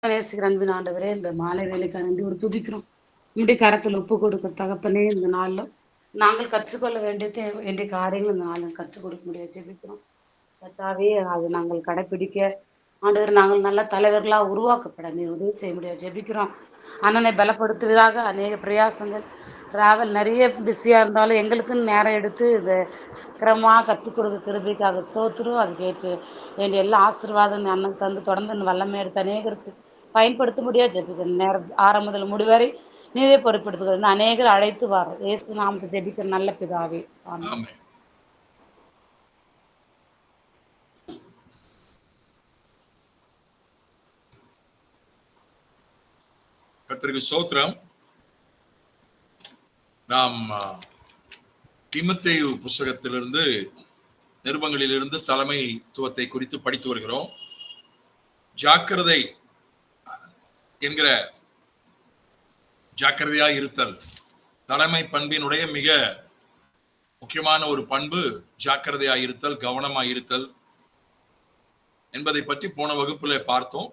நேசிக்கிற அன்பின் ஆண்டவரே, இந்த மாலை வேலைக்காக நன்றி ஒரு துதிக்கிறோம். உம்முடைய கரத்தில் ஒப்பு கொடுக்கிற தகப்பனே, இந்த நாள்ல நாங்கள் கற்றுக்கொள்ள வேண்டிய காரியங்கள் இந்த நாளில் கற்றுக் கொடுக்க முடியாது ஜெபிக்கிறோம். கர்த்தாவே, அது நாங்கள் கடைப்பிடிக்க ஆண்டவர் நாங்கள் நல்ல தலைவர்களா உருவாக்கப்பட நீர் உதவி செய்ய முடியாது ஜெபிக்கிறோம். அண்ணனை பலப்படுத்துவதாக அநேக பிரயாசங்கள் டிராவல் நிறைய பிஸியாக இருந்தாலும் எங்களுக்குன்னு நேரம் எடுத்து இதை கிரமமாக கற்றுக் கொடுக்க கிருபைக்காக ஸ்தோத்திரம். அதுக்கேற்று வேண்டிய எல்லா ஆசீர்வாதம் இந்த அண்ணன் தந்து தொடர்ந்து இந்த வல்லமை எடுத்து அநேகருக்கு பயன்படுத்த முடியாது ஜெபிக்கிறேன். நேரம் ஆரம்பம் முதல் முடிவரை நீரே பொறுப்பெடுத்துக்கிறேன். அநேகர் அழைத்து வாரோம். இயேசு நாமத்தை ஜெபிக்கிற நல்ல பிதாவே, ஆமென். ஆமென். கர்த்தருக்கு ஸ்தோத்திரம். நாம் தீமோத்தேயு புஸ்தகத்திலிருந்து நிருபங்களிலிருந்து தலைமைத்துவத்தை குறித்து படித்து வருகிறோம். ஜாக்கிரதை என்கிற ஜாக்கிரதையாய் இருத்தல் தலைமை பண்பினுடைய மிக முக்கியமான ஒரு பண்பு ஜாக்கிரதையாய் இருத்தல், கவனமாய் இருத்தல் என்பதை பற்றி போன வகுப்பிலே பார்த்தோம்.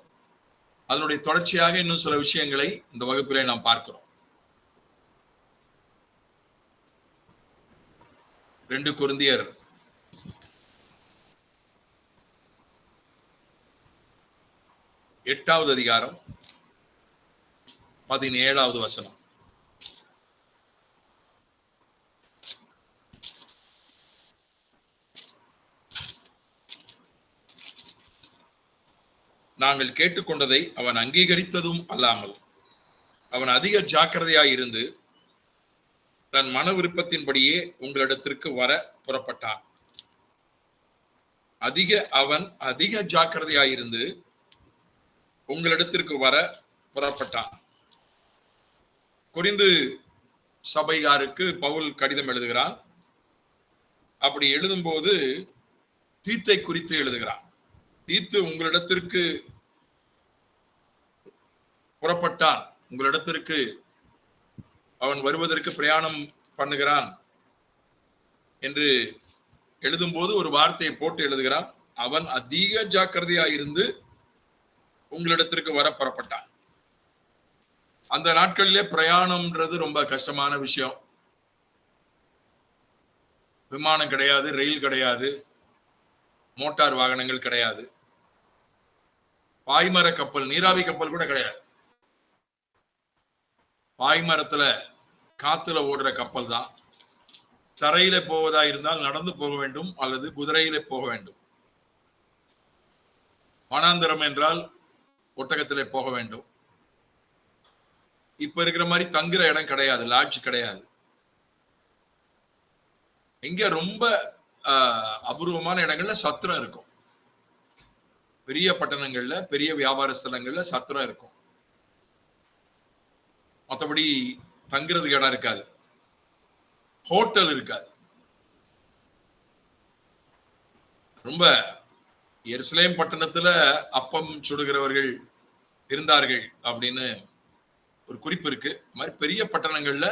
அதனுடைய தொடர்ச்சியாக இன்னும் சில விஷயங்களை இந்த வகுப்பிலே நாம் பார்க்கிறோம். 2 கொரிந்தியர் 8வது அதிகாரம் 17வது வசனம். நாங்கள் கேட்டுக்கொண்டதை அவன் அங்கீகரித்ததும் அல்லாமல் அவன் அதிக ஜாக்கிரதையாய் இருந்து தன் மன விருப்பத்தின்படியே உங்களிடத்திற்கு வர புறப்பட்டான். அவன் அதிக ஜாக்கிரதையாயிருந்து உங்களிடத்திற்கு வர புறப்பட்டான். கொரிந்து சபையாருக்கு பவுல் கடிதம் எழுதுகிறான். அப்படி எழுதும்போது தீத்தை குறித்து எழுதுகிறான். தீத்து உங்களிடத்திற்கு புறப்பட்டான், உங்களிடத்திற்கு அவன் வருவதற்கு பிரயாணம் பண்ணுகிறான் என்று எழுதும்போது ஒரு வார்த்தையை போட்டு எழுதுகிறான். அவன் அதிக ஜாக்கிரதையாயிருந்து உங்களிடத்திற்கு வர புறப்பட்டான். அந்த நாட்களிலே பிரயாணம்ன்றது ரொம்ப கஷ்டமான விஷயம். விமானம் கிடையாது, ரயில் கிடையாது, மோட்டார் வாகனங்கள் கிடையாது, பாய்மர கப்பல், நீராவி கப்பல் கூட கிடையாது. பாய்மரத்துல காத்துல ஓடுற கப்பல் தான். தரையில போவதா இருந்தால் நடந்து போக வேண்டும் அல்லது குதிரையில போக வேண்டும். வனாந்தரம் என்றால் ஒட்டகத்திலே போக வேண்டும். இப்ப இருக்கிற மாதிரி தங்குற இடம் கிடையாது, லாட்ஜ் கிடையாது. இங்க ரொம்ப அபூர்வமான இடங்கள்ல சத்திரம் இருக்கும். பெரிய பட்டணங்கள்ல, பெரிய வியாபார ஸ்தலங்கள்ல சத்திரம் இருக்கும். மற்றபடி தங்குறதுக்கு இடம் இருக்காது, ஹோட்டல் இருக்காது. ரொம்ப எருசலேம் பட்டணத்துல அப்பம் சுடுகிறவர்கள் இருந்தார்கள் அப்படின்னு ஒரு குறிப்பு இருக்கு. மாதிரி பெரிய பட்டணங்கள்ல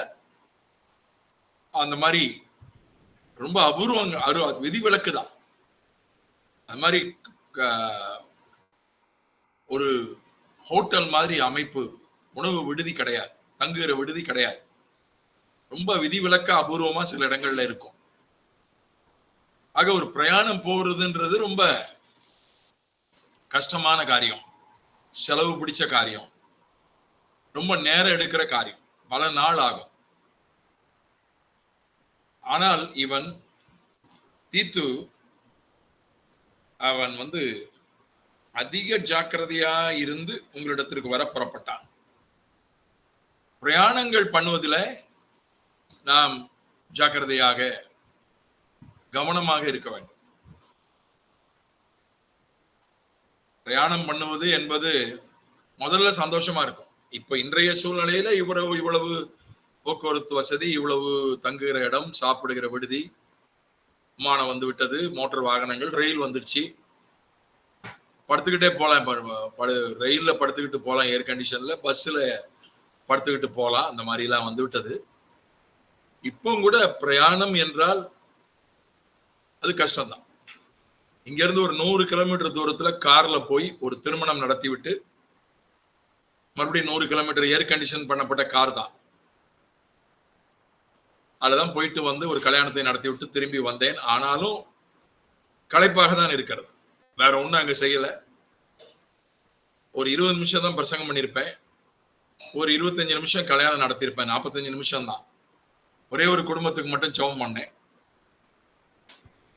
அந்த மாதிரி ரொம்ப அபூர்வம், விதிவிலக்கு தான். அது மாதிரி ஒரு ஹோட்டல் மாதிரி அமைப்பு, உணவு விடுதி கிடையாது, தங்குகிற விடுதி கிடையாது. ரொம்ப விதிவிலக்க அபூர்வமா சில இடங்கள்ல இருக்கும். ஆக ஒரு பிரயாணம் போறதுன்றது ரொம்ப கஷ்டமான காரியம், செலவு பிடிச்ச காரியம், ரொம்ப நேரம் எடுக்கிற காரியம், பல நாள் ஆகும். ஆனால் இவன் தீத்து அவன் அதிக ஜாக்கிரதையா இருந்து உங்களிடத்திற்கு வர புறப்பட்டான். பிரயாணங்கள் பண்ணுவதில் நாம் ஜாக்கிரதையாக கவனமாக இருக்க வேண்டும். பிரயாணம் பண்ணுவது என்பது முதல்ல சந்தோஷமா இருக்கும். இப்ப இன்றைய சூழ்நிலையில இவ்வளவு போக்குவரத்து வசதி, இவ்வளவு தங்குகிற இடம், சாப்பிடுகிற விடுதி, விமானம் வந்து விட்டது, மோட்டார் வாகனங்கள், ரயில் வந்துடுச்சு, படுத்துக்கிட்டே போலாம். ரயில்ல படுத்துக்கிட்டு போலாம், ஏர் கண்டிஷன்ல, பஸ்ல படுத்துக்கிட்டு போலாம், அந்த மாதிரி எல்லாம் வந்து விட்டது. இப்போ கூட பிரயாணம் என்றால் அது கஷ்டம்தான். இங்க இருந்து ஒரு 100 கிலோமீட்டர் தூரத்துல கார்ல போய் ஒரு திருமணம் நடத்தி விட்டு மறுபடியும் 100 கிலோமீட்டர் ஏர் கண்டிஷன் பண்ணப்பட்ட கார் தான். அதுதான் போயிட்டு வந்து ஒரு கல்யாணத்தை நடத்தி விட்டு திரும்பி வந்தேன். ஆனாலும் களைப்பாக தான் இருக்கிறது. வேற ஒண்ணும் அங்க செய்யல. ஒரு 20 நிமிஷம் தான் பிரசங்கம் பண்ணியிருப்பேன். ஒரு 25 நிமிஷம் கல்யாணம் நடத்தியிருப்பேன். 45 நிமிஷம் தான். ஒரே ஒரு குடும்பத்துக்கு மட்டும் ஜெபம் பண்ணேன்.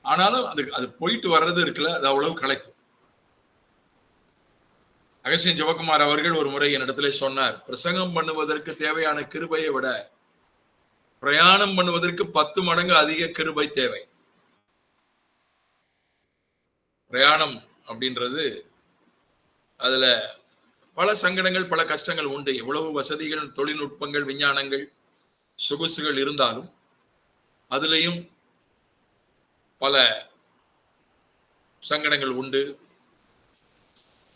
ஆனாலும் அது போயிட்டு வர்றது இருக்குல்ல, அது அவ்வளவு களைப்பு. அகஸ்டின் ஜெபக்குமார் அவர்கள் ஒரு முறை என்னிடத்திலே சொன்னார், பிரசங்கம் பண்ணுவதற்கு தேவையான கிருபையை விட பிரயாணம் பண்ணுவதற்கு 10 மடங்கு அதிக கிருபை தேவை. பிரயாணம் அப்படின்றது அதுல பல சங்கடங்கள், பல கஷ்டங்கள் உண்டு. எவ்வளவு வசதிகள், தொழில்நுட்பங்கள், விஞ்ஞானங்கள், சொகுசுகள் இருந்தாலும் அதுலயும் பல சங்கடங்கள் உண்டு,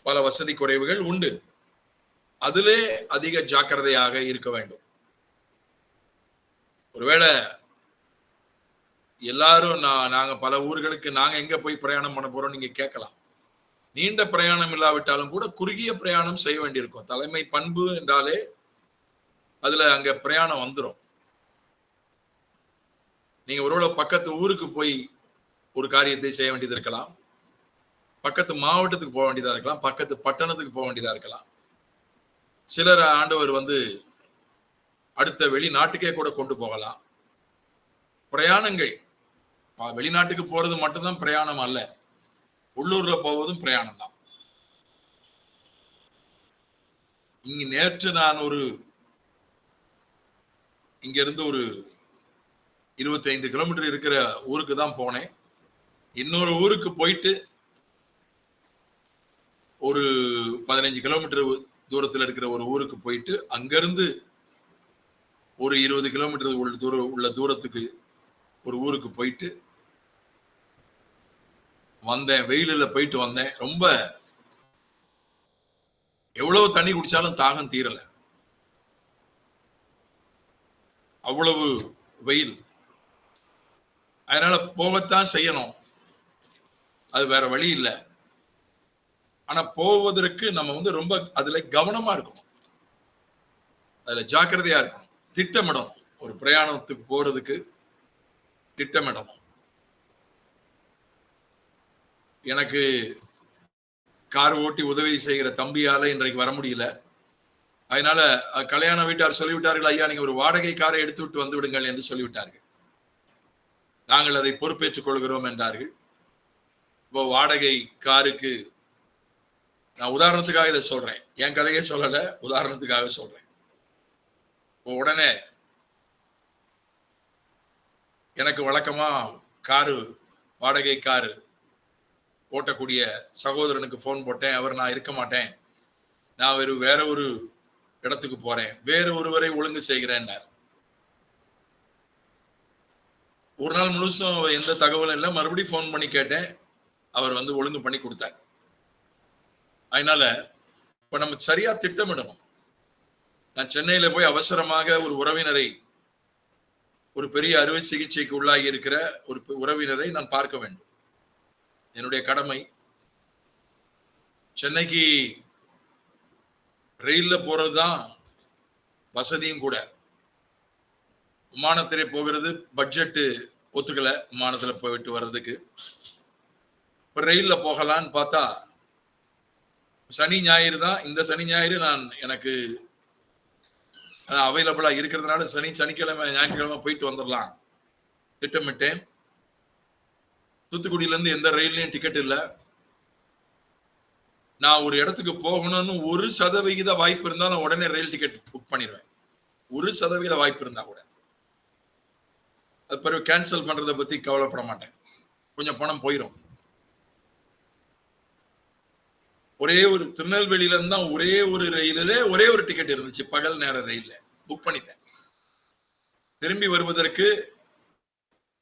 பல வசதி குறைவுகள் உண்டு. அதிலே அதிக ஜாக்கிரதையாக இருக்க வேண்டும். ஒருவேளை எல்லாரும் நாங்க பல ஊர்களுக்கு நாங்க எங்க போய் பிரயாணம் பண்ண போறோம் நீங்க கேட்கலாம். நீண்ட பிரயாணம் இல்லாவிட்டாலும் கூட குறுகிய பிரயாணம் செய்ய வேண்டியிருக்கும். தலைமை பண்பு என்றாலே அதுல அங்க பிரயாணம் வந்துடும். நீங்க ஒருவேளை பக்கத்து ஊருக்கு போய் ஒரு காரியத்தை செய்ய வேண்டியது இருக்கலாம், பக்கத்து மாவட்டத்துக்கு போக வேண்டியதா இருக்கலாம், பக்கத்து பட்டணத்துக்கு போக வேண்டியதா இருக்கலாம். சிலர் ஆண்டவர் அடுத்த வெளிநாட்டுக்கே கூட கொண்டு போகலாம். பிரயாணங்கள் வெளிநாட்டுக்கு போறது மட்டும்தான் பிரயாணம் அல்ல, உள்ளூர்ல போவதும் பிரயாணம் தான். இங்க நேற்று நான் இங்க இருந்து ஒரு 25 கிலோமீட்டர் இருக்கிற ஊருக்கு தான் போனேன். இன்னொரு ஊருக்கு போயிட்டு ஒரு 15 கிலோமீட்டர் தூரத்தில் இருக்கிற ஒரு ஊருக்கு போயிட்டு அங்கிருந்து ஒரு 20 கிலோமீட்டர் உள்ள தூரத்துக்கு ஒரு ஊருக்கு போயிட்டு வந்தேன். வெயிலில் போயிட்டு வந்தேன். ரொம்ப எவ்வளவு தண்ணி குடிச்சாலும் தாகம் தீரல, அவ்வளவு வெயில். அதனால போகத்தான் செய்யணும், அது வேற வழி இல்லை. ஆனா போவதற்கு நம்ம ரொம்ப அதுல கவனமா இருக்கணும், அதுல ஜாக்கிரதையா இருக்கணும், திட்டமிடணும். ஒரு பிரயாணத்துக்கு போறதுக்கு திட்டமிடணும். எனக்கு கார் ஓட்டி உதவி செய்கிற தம்பியால இன்றைக்கு வர முடியல. அதனால கல்யாண வீட்டார் சொல்லிவிட்டார்கள், ஐயா நீங்க ஒரு வாடகை காரை எடுத்து விட்டு வந்து விடுங்கள் என்று சொல்லிவிட்டார்கள். நாங்கள் அதை பொறுப்பேற்றுக் கொள்கிறோம் என்றார்கள். இப்போ வாடகை காருக்கு, நான் உதாரணத்துக்காக இதை சொல்றேன், என் கதையே சொல்லல, உதாரணத்துக்காக சொல்றேன். உடனே எனக்கு வழக்கமா வாடகை காரு ஓட்டக்கூடிய சகோதரனுக்கு போன் போட்டேன். அவர் நான் இருக்க மாட்டேன், நான் வேற ஒரு இடத்துக்கு போறேன், வேற ஒருவரை ஒழுங்கு செய்கிறேன். ஒரு நாள் முழுசும் எந்த தகவலும் இல்லை. மறுபடியும் போன் பண்ணி கேட்டேன், அவர் ஒழுங்கு பண்ணி கொடுத்தார். அதனால இப்ப நம்ம சரியா திட்டமிடணும். நான் சென்னையில போய் அவசரமாக ஒரு உறவினரை, ஒரு பெரிய அறுவை சிகிச்சைக்கு உள்ளாகி இருக்கிற ஒரு உறவினரை நான் பார்க்க வேண்டும், என்னுடைய கடமை. சென்னைக்கு ரயில்ல போறதுதான் வசதியும் கூட. விமானத்திலே போகிறது பட்ஜெட் ஒத்துக்கல, விமானத்துல போயிட்டு வர்றதுக்கு. இப்ப ரயில்ல போகலான்னு பார்த்தா சனி ஞாயிறு தான். இந்த சனி ஞாயிறு எனக்கு அவைலபிளா இருக்கிறதுனால சனிக்கிழமை ஞாயிற்றுக்கிழமை போயிட்டு வந்துடலாம் திட்டமிட்டேன். தூத்துக்குடியில இருந்து எந்த ரயில்லையும் டிக்கெட் இல்லை. நான் ஒரு இடத்துக்கு போகணும்னு 1% வாய்ப்பு இருந்தா நான் உடனே ரயில் டிக்கெட் புக் பண்ணிடுவேன். 1% வாய்ப்பு இருந்தா கூட அது பிறகு கேன்சல் பண்றதை பத்தி கவலைப்பட மாட்டேன், கொஞ்சம் பணம் போயிடும். ஒரே ஒரு திருநெல்வேலியில இருந்தா ஒரே ஒரு ரயிலிலே ஒரே ஒரு டிக்கெட் இருந்துச்சு, பகல் நேர ரயில்ல புக் பண்ணிட்டேன். திரும்பி வருவதற்கு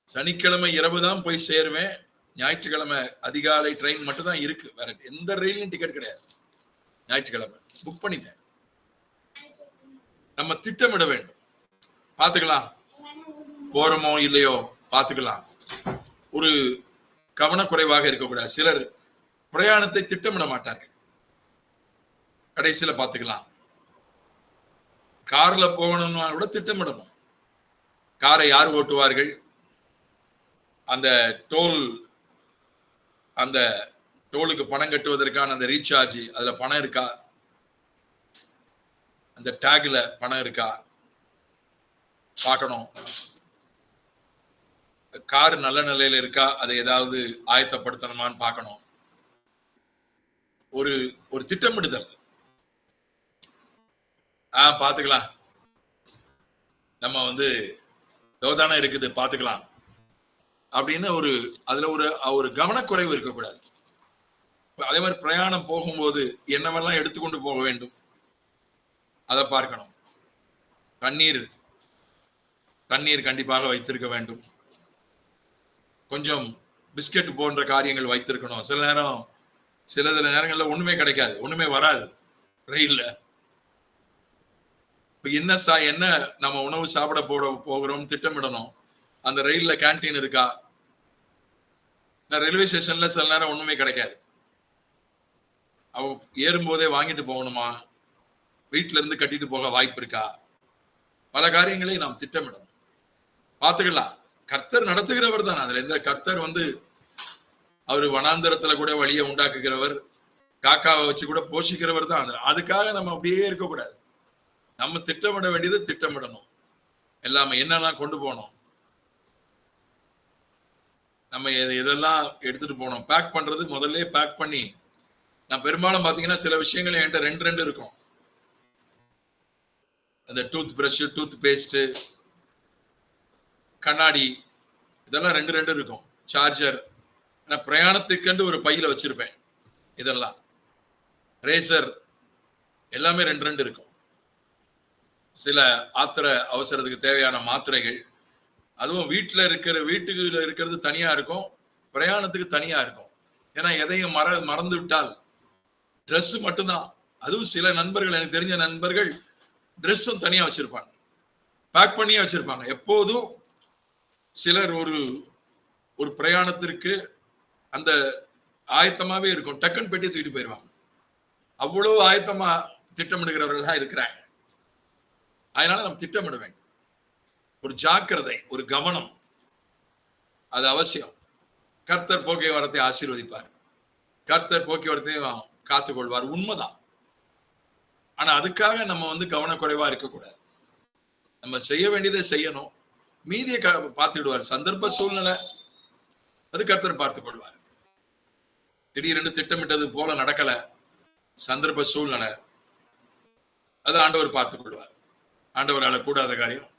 சனிக்கிழமை இரவு தான் போய் சேருவேன். ஞாயிற்றுக்கிழமை அதிகாலை ட்ரெயின் மட்டும் தான் இருக்கு, வேற எந்த ரயிலும் டிக்கெட் கிடையாது. ஞாயிற்றுக்கிழமை புக் பண்ணிட்டேன். நம்ம திட்டமிட வேண்டும். பாத்துக்கலாம், போறோமோ இல்லையோ பாத்துக்கலாம். ஒரு கவனக்குறைவாக இருக்கக்கூடாது. சிலர் பிரயாணத்தை திட்டமிட மாட்டார்கள், கடைசியில பாத்துக்கலாம், கார்ல போகணும்னா கூட திட்டமிடணும். காரை யார் ஓட்டுவார்கள், அந்த டோல், அந்த டோலுக்கு பணம் கட்டுவதற்கான அந்த ரீசார்ஜ், அதுல பணம் இருக்கா, அந்த டேக்ல பணம் இருக்கா பார்க்கணும். கார் நல்ல நிலையில இருக்கா, அதை ஏதாவது ஆயத்தப்படுத்தணுமான்னு பார்க்கணும். ஒரு ஒரு திட்டமிடுதல். பாத்துக்கலாம், நம்ம வந்து தோதானே இருக்குது பாத்துக்கலாம் அப்படின்னு அதுல ஒரு கவனக்குறைவு இருக்கக்கூடாது. அதே மாதிரி பிரயாணம் போகும்போது என்னவெல்லாம் எடுத்துக்கொண்டு போக வேண்டும் அதை பார்க்கணும். தண்ணீர் கண்டிப்பாக வைத்திருக்க வேண்டும். கொஞ்சம் பிஸ்கெட் போன்ற காரியங்கள் வைத்திருக்கணும். சில நேரங்கள்ல ஒண்ணுமே கிடைக்காது, ஒண்ணுமே வராது ரயில்ல. என்ன நம்ம உணவு சாப்பிட போகிறோம் திட்டமிடணும். அந்த ரயில்ல கேன்டீன் இருக்கா? ரயில்வே ஸ்டேஷன்ல சில நேரம் ஒண்ணுமே கிடைக்காது. ஏறும் போதே வாங்கிட்டு போகணுமா, வீட்டுல இருந்து கட்டிட்டு போக வாய்ப்பு இருக்கா? பல காரியங்களை நாம் திட்டமிடணும். பார்த்துக்கலாம். கர்த்தர் நடத்துகிறவர் தான். அதுல எந்த கர்த்தர் அவரு வனாந்தரத்துல கூட வழியை உண்டாக்குகிறவர், காக்காவை வச்சு கூட போஷிக்கிறவர் தான். அதுக்காக நம்ம அப்படியே இருக்கக்கூடாது. நம்ம திட்டமிட வேண்டியது திட்டமிடணும். எல்லாமே என்னெல்லாம் கொண்டு போனோம், நம்ம இதெல்லாம் எடுத்துட்டு போனோம். பேக் பண்றது முதல்ல பேக் பண்ணி, நான் பெரும்பாலும் பாத்தீங்கன்னா சில விஷயங்கள் என்கிட்ட ரெண்டு இருக்கும். அந்த டூத் பிரஷ், டூத் பேஸ்ட், கண்ணாடி, இதெல்லாம் ரெண்டு இருக்கும். சார்ஜர், நான் பிரயாணத்துக்கு ஒரு பையில வச்சிருப்பேன். இதெல்லாம் ரேசர், எல்லாமே ரெண்டு இருக்கும். சில ஆத்திர அவசரத்துக்கு தேவையான மாத்திரைகள், அதுவும் வீட்டுல இருக்கிறது தனியா இருக்கும், பிரயாணத்துக்கு தனியா இருக்கும். ஏன்னா எதையும் மறந்து விட்டால் ட்ரெஸ் மட்டும்தான். அதுவும் சில நண்பர்கள், எனக்கு தெரிஞ்ச நண்பர்கள் ட்ரெஸ்ஸும் தனியா வச்சிருப்பாங்க, பேக் பண்ணியே வச்சிருப்பாங்க. எப்போதும் சிலர் ஒரு பிரயாணத்திற்கு அந்த ஆயத்தமாவே இருக்கும், டக்குன்னு பெட்டி தூக்கிட்டு போயிடுவாங்க. அவ்வளவு ஆயத்தமா திட்டமிடுகிறவர்களா இருக்கிறாங்க. அதனால நம்ம திட்டமிட வேண்டும். ஒரு ஜாக்கிரதை, ஒரு கவனம், அது அவசியம். கர்த்தர் போக்குவரத்தை ஆசீர்வதிப்பார், கர்த்தர் போக்குவரத்தையும் காத்துக்கொள்வார், உண்மைதான். ஆனா அதுக்காக நம்ம கவனக்குறைவா இருக்கக்கூடாது. நம்ம செய்ய வேண்டியதை செய்யணும், மீதியை பார்த்துக்கிடுவார். சந்தர்ப்ப சூழ்நிலை அது கர்த்தர் பார்த்துக் கொள்வார். திடீரென்று திட்டமிட்டது போல நடக்கல, சந்தர்ப்ப சூழ்நிலை அது ஆண்டவர் பார்த்துக் கொள்வார். ஆண்டவரால கூடாத காரியம்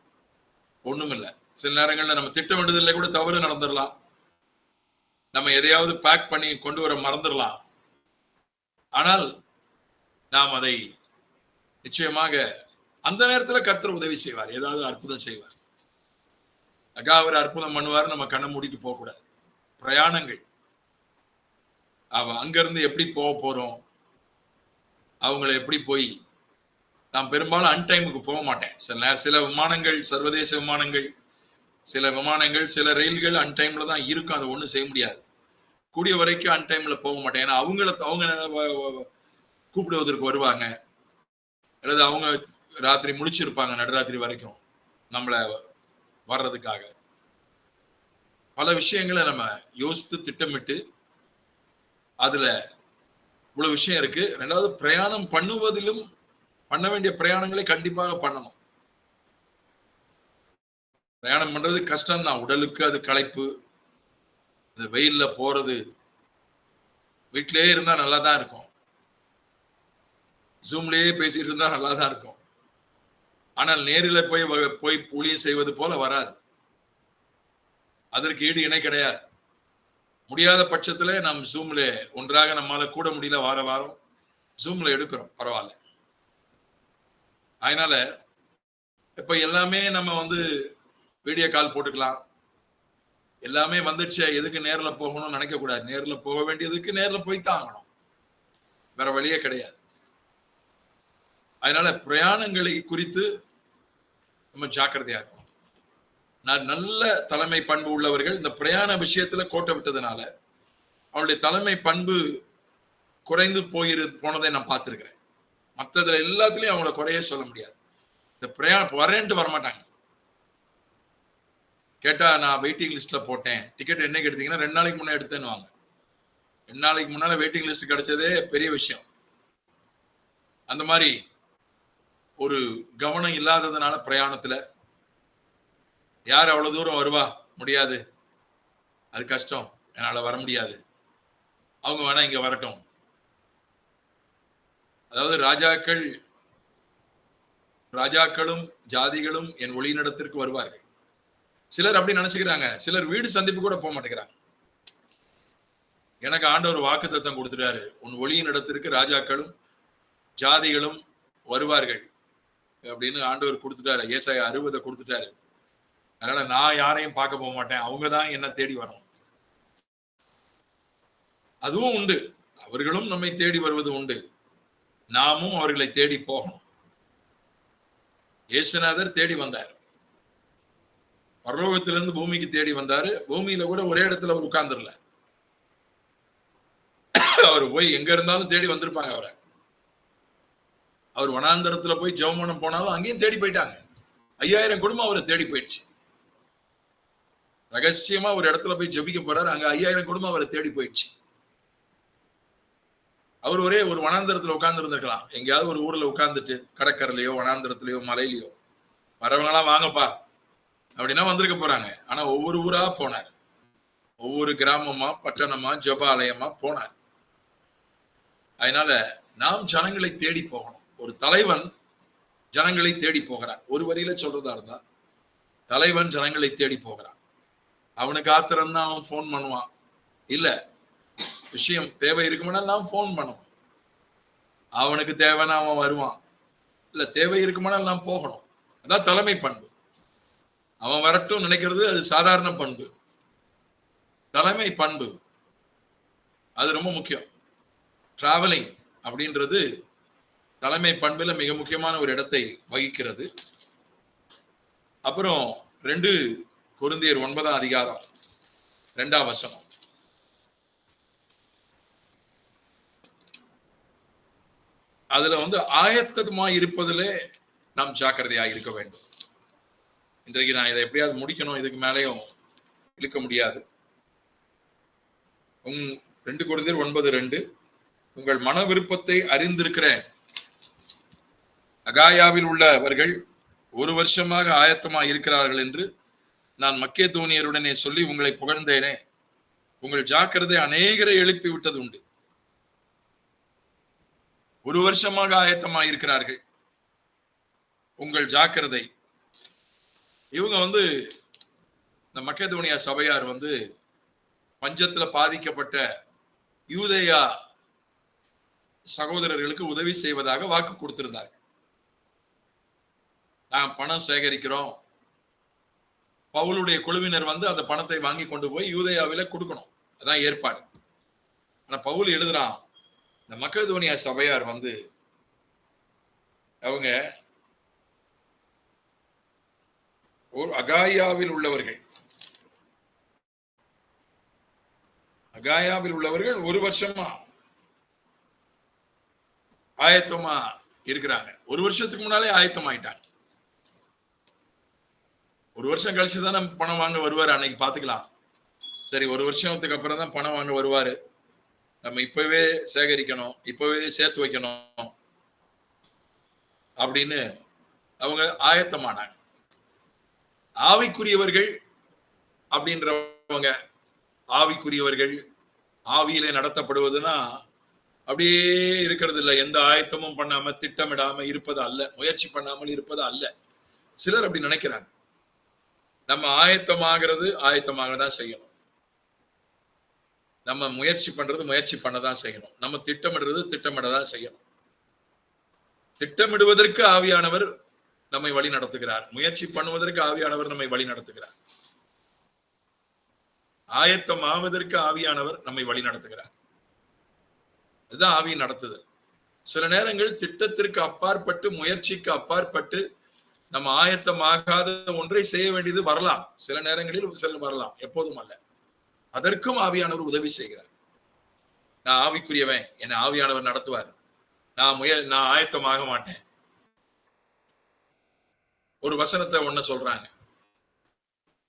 ஒண்ணும் இல்லை. சில நேரங்கள்ல நம்ம திட்டமிட்டதில்லை கூட தவறு நடந்துடலாம். நம்ம எதையாவது பேக் பண்ணி கொண்டு வர மறந்துடலாம். ஆனால் நாம் அதை நிச்சயமாக அந்த நேரத்துல கர்த்தர் உதவி செய்வார், ஏதாவது அற்புதம் செய்வார். அவர் அற்புதம் பண்ணுவார். நம்ம கண்ணை மூடிட்டு போக கூடாது. பிரயாணங்கள், அங்க இருந்து எப்படி போறோம், அவங்களை எப்படி போய், நான் பெரும்பாலும் அன்டைமுக்கு போக மாட்டேன். சில விமானங்கள், சர்வதேச விமானங்கள், சில ரயில்கள் அன்டைம்ல தான் இருக்கும். அதை ஒண்ணும் செய்ய முடியாது. கூடிய வரைக்கும் அன்டைம்ல போக மாட்டேன். ஏன்னா அவங்க கூப்பிடுவதற்கு வருவாங்க, அல்லது அவங்க ராத்திரி முடிச்சிருப்பாங்க, நடுராத்திரி வரைக்கும் நம்மள வர்றதுக்காக. பல விஷயங்களை நம்ம யோசித்து திட்டமிட்டு, அதுல இவ்வளவு விஷயம் இருக்கு. ரெண்டாவது, பிரயாணம் பண்ணுவதிலும் பண்ண வேண்டிய பிரயாணங்களை கண்டிப்பாக பண்ணணும். பிரயாணம் பண்றது கஷ்டம்தான், உடலுக்கு அது களைப்பு. இந்த வெயில்ல போறது, வீட்டிலேயே இருந்தா நல்லா தான் இருக்கும், ஜூம்லயே பேசிட்டு இருந்தா நல்லா தான் இருக்கும். ஆனால் நேரில் போய் ஊழியம் செய்வது போல வராது. அதற்கு ஈடு இணை கிடையாது. முடியாத பட்சத்துல நாம் ஜூம்ல ஒன்றாக நம்மால கூட முடியல, வாரம் ஜூம்ல எடுக்கிறோம், பரவாயில்ல. அதனால இப்ப எல்லாமே நம்ம வீடியோ கால் போட்டுக்கலாம், எல்லாமே வந்துடுச்சு. எதுக்கு நேரில் போகணும்னு நினைக்க கூடாது. நேரில் போக வேண்டியதுக்கு நேரில் போய்த்தான் ஆகணும், வேற வழியே கிடையாது. அதனால பிரயாணங்களை குறித்து நம்ம ஜாக்கிரதையா இருக்கணும். நல்ல தலைமை பண்பு உள்ளவர்கள் இந்த பிரயாண விஷயத்துல கோட்டை விட்டதுனால அவளுடைய தலைமை பண்பு குறைந்து போனதை நான் பார்த்திருக்கிறேன். மற்றதுல எல்லாத்துலயும் அவங்கள குறைய சொல்ல முடியாது. இந்த வரேன்ட்டு வரமாட்டாங்க. கேட்டா நான் வெயிட்டிங் லிஸ்ட்ல போட்டேன், டிக்கெட் என்னைக்கு எடுத்தீங்கன்னா 2 நாளைக்கு முன்னாடி எடுத்தேன்னு. 2 நாளைக்கு முன்னால வெயிட்டிங் லிஸ்ட் கிடைச்சதே பெரிய விஷயம். அந்த மாதிரி ஒரு கவனம் இல்லாததுனால பிரயாணத்துல யார் அவ்வளவு தூரம் வருவா, முடியாது, அது கஷ்டம், என்னால வர முடியாது, அவங்க வேணா இங்க வரட்டும். அதாவது ராஜாக்களும் ஜாதிகளும் என் ஒளியினிடத்திற்கு வருவார்கள். சிலர் அப்படி நினைச்சுக்கிறாங்க. சிலர் வீடு சந்திப்பு கூட போக மாட்டேங்கிறாங்க. எனக்கு ஆண்டவர் வாக்குத்தத்தம் கொடுத்துட்டாரு, உன் ஒளியின் இடத்திற்கு ராஜாக்களும் ஜாதிகளும் வருவார்கள் அப்படின்னு ஆண்டவர் கொடுத்துட்டாரு. ஏசாயா 60 கொடுத்துட்டாரு. அதனால நான் யாரையும் பார்க்க போக மாட்டேன், அவங்கதான் என்ன தேடி வரணும். அதுவும் உண்டு, அவர்களும் நம்மை தேடி வருவது உண்டு, நாமும் அவர்களை தேடி போகணும். இயேசுநாதர் தேடி வந்தார், பரலோகத்திலிருந்து பூமிக்கு தேடி வந்தாரு. பூமியில கூட ஒரே இடத்துல அவர் உட்கார்ந்துடல, அவர் போய் எங்க இருந்தாலும் தேடி வந்திருப்பாங்க அவரை. அவர் வனாந்தரத்துல போய் ஜெபம் போனாலும் அங்கேயும் தேடி போயிட்டாங்க. 5000 குடும்பம் அவரை தேடி போயிடுச்சு. ரகசியமா ஒரு இடத்துல போய் ஜெபிக்க போறாரு, அங்க 5000 குடும்பம் அவரை தேடி போயிடுச்சு. அவர் ஒரே ஒரு வனாந்தரத்துல உட்கார்ந்து இருந்திருக்கலாம், எங்கேயாவது ஒரு ஊர்ல உட்கார்ந்துட்டு கடற்கரையிலயோ வனாந்தரத்திலயோ மலையிலயோ, வரவங்களாம் வாங்கப்பா அப்படின்னா வந்திருக்க போறாங்க. ஆனா ஒவ்வொரு ஊரா போனார், ஒவ்வொரு கிராமமா பட்டணமா ஜெபாலயமா போனார். அதனால நாம் ஜனங்களை தேடி போகணும். ஒரு தலைவன் ஜனங்களை தேடி போகிறான். ஒரு வரியில சொல்றதா இருந்தா, தலைவன் ஜனங்களை தேடி போகிறான். அவனுக்கு ஆத்திரம் தான் அவன் போன் பண்ணுவான், இல்ல விஷயம் தேவை இருக்குமெனா நாம் போன் பண்ணுவோம். அவனுக்கு தேவைன்னா அவன் வருவான், இல்ல தேவை இருக்குமெனா நாம் போகணும். அதான் தலைமை பண்பு. அவன் வரட்டும் நினைக்கிறது அது சாதாரண பண்பு. தலைமை பண்பு அது ரொம்ப முக்கியம். டிராவலிங் அப்படின்றது தலைமை பண்புல மிக முக்கியமான ஒரு இடத்தை வகிக்கிறது. அப்புறம் 2 கொரிந்தியர் 9ஆம் அதிகாரம் 2ஆம் வசனம். அதுல ஆயத்தமாய் இருப்பதிலே நாம் ஜாக்கிரதையா இருக்க வேண்டும். இன்றைக்கு நான் இதை எப்படியாவது முடிக்கணும், இதுக்கு மேலேயும் இழுக்க முடியாது. 2 கொரிந்தியர் 9:2, உங்கள் மன விருப்பத்தை அறிந்திருக்கிறேன், அகாயாவில் உள்ளவர்கள் 1 வருஷமாக ஆயத்தமாய் இருக்கிறார்கள் என்று நான் மக்கேதோனியருடனே சொல்லி உங்களை புகழ்ந்தேனே, உங்கள் ஜாக்கிரதை அநேகரை எழுப்பி விட்டது உண்டு. 1 வருஷமாக ஆயத்தமாய் இருக்கிறார்கள், உங்கள் ஜாக்கிரதை. இவங்க இந்த மக்கேதோனியா சபையார் பஞ்சத்துல பாதிக்கப்பட்ட யூதேயா சகோதரர்களுக்கு உதவி செய்வதாக வாக்கு கொடுத்திருந்தார்கள். நான் பணம் சேகரிக்கிறோம், பவுலுடைய குழுவினர் அந்த பணத்தை வாங்கி கொண்டு போய் யூதேயாவில கொடுக்கணும், அதான் ஏற்பாடு. ஆனா பவுல் எழுதுறான், இந்த மக்கேதோனியா சபையார் அவங்க அகாயாவில் உள்ளவர்கள் 1 வருஷமா ஆயத்தமா இருக்கிறாங்க. 1 வருஷத்துக்கு முன்னாலே ஆயத்தமாயிட்டாங்க. 1 வருஷம் கழிச்சுதான் நம்ம பணம் வாங்க வருவாரு, அன்னைக்கு பாத்துக்கலாம். சரி, 1 வருஷத்துக்கு அப்புறம் தான் பணம் வாங்க வருவாரு, நம்ம இப்பவே சேகரிக்கணும், இப்பவே சேர்த்து வைக்கணும் அப்படின்னு அவங்க ஆயத்தமானாங்க. ஆவிக்குரியவர்கள் அப்படின்றவங்க, ஆவிக்குரியவர்கள் ஆவியிலே நடத்தப்படுவதுன்னா அப்படியே இருக்கிறது இல்லை, எந்த ஆயத்தமும் பண்ணாம திட்டமிடாம இருப்பது அல்ல, முயற்சி பண்ணாமல் இருப்பது அல்ல. சிலர் அப்படி நினைக்கிறாங்க. நம்ம ஆயத்தமாக தான் செய்யணும், நம்ம முயற்சி பண்ணதான் செய்யணும், நம்ம திட்டமிடதான் செய்யணும். திட்டமிடுவதற்கு ஆவியானவர் நம்மை வழி நடத்துகிறார், முயற்சி பண்ணுவதற்கு ஆவியானவர் நம்மை வழி நடத்துகிறார், ஆயத்தமாவதற்கு ஆவியானவர் நம்மை வழி நடத்துகிறார். இதுதான் ஆவியின் நடத்துதல். சில நேரங்கள் திட்டத்திற்கு அப்பாற்பட்டு, முயற்சிக்கு அப்பாற்பட்டு நம்ம ஆயத்தமாகாத ஒன்றை செய்ய வேண்டியது வரலாம். சில நேரங்களில் வரலாம், எப்போதும் அல்ல. அதற்கும் ஆவியானவர் உதவி செய்கிறார். நான் ஆவிக்குரியவன், என்னை ஆவியானவர் நடத்துவார், நான் ஆயத்தமாக மாட்டேன், ஒரு வசனத்தை ஒண்ணு சொல்றாங்க,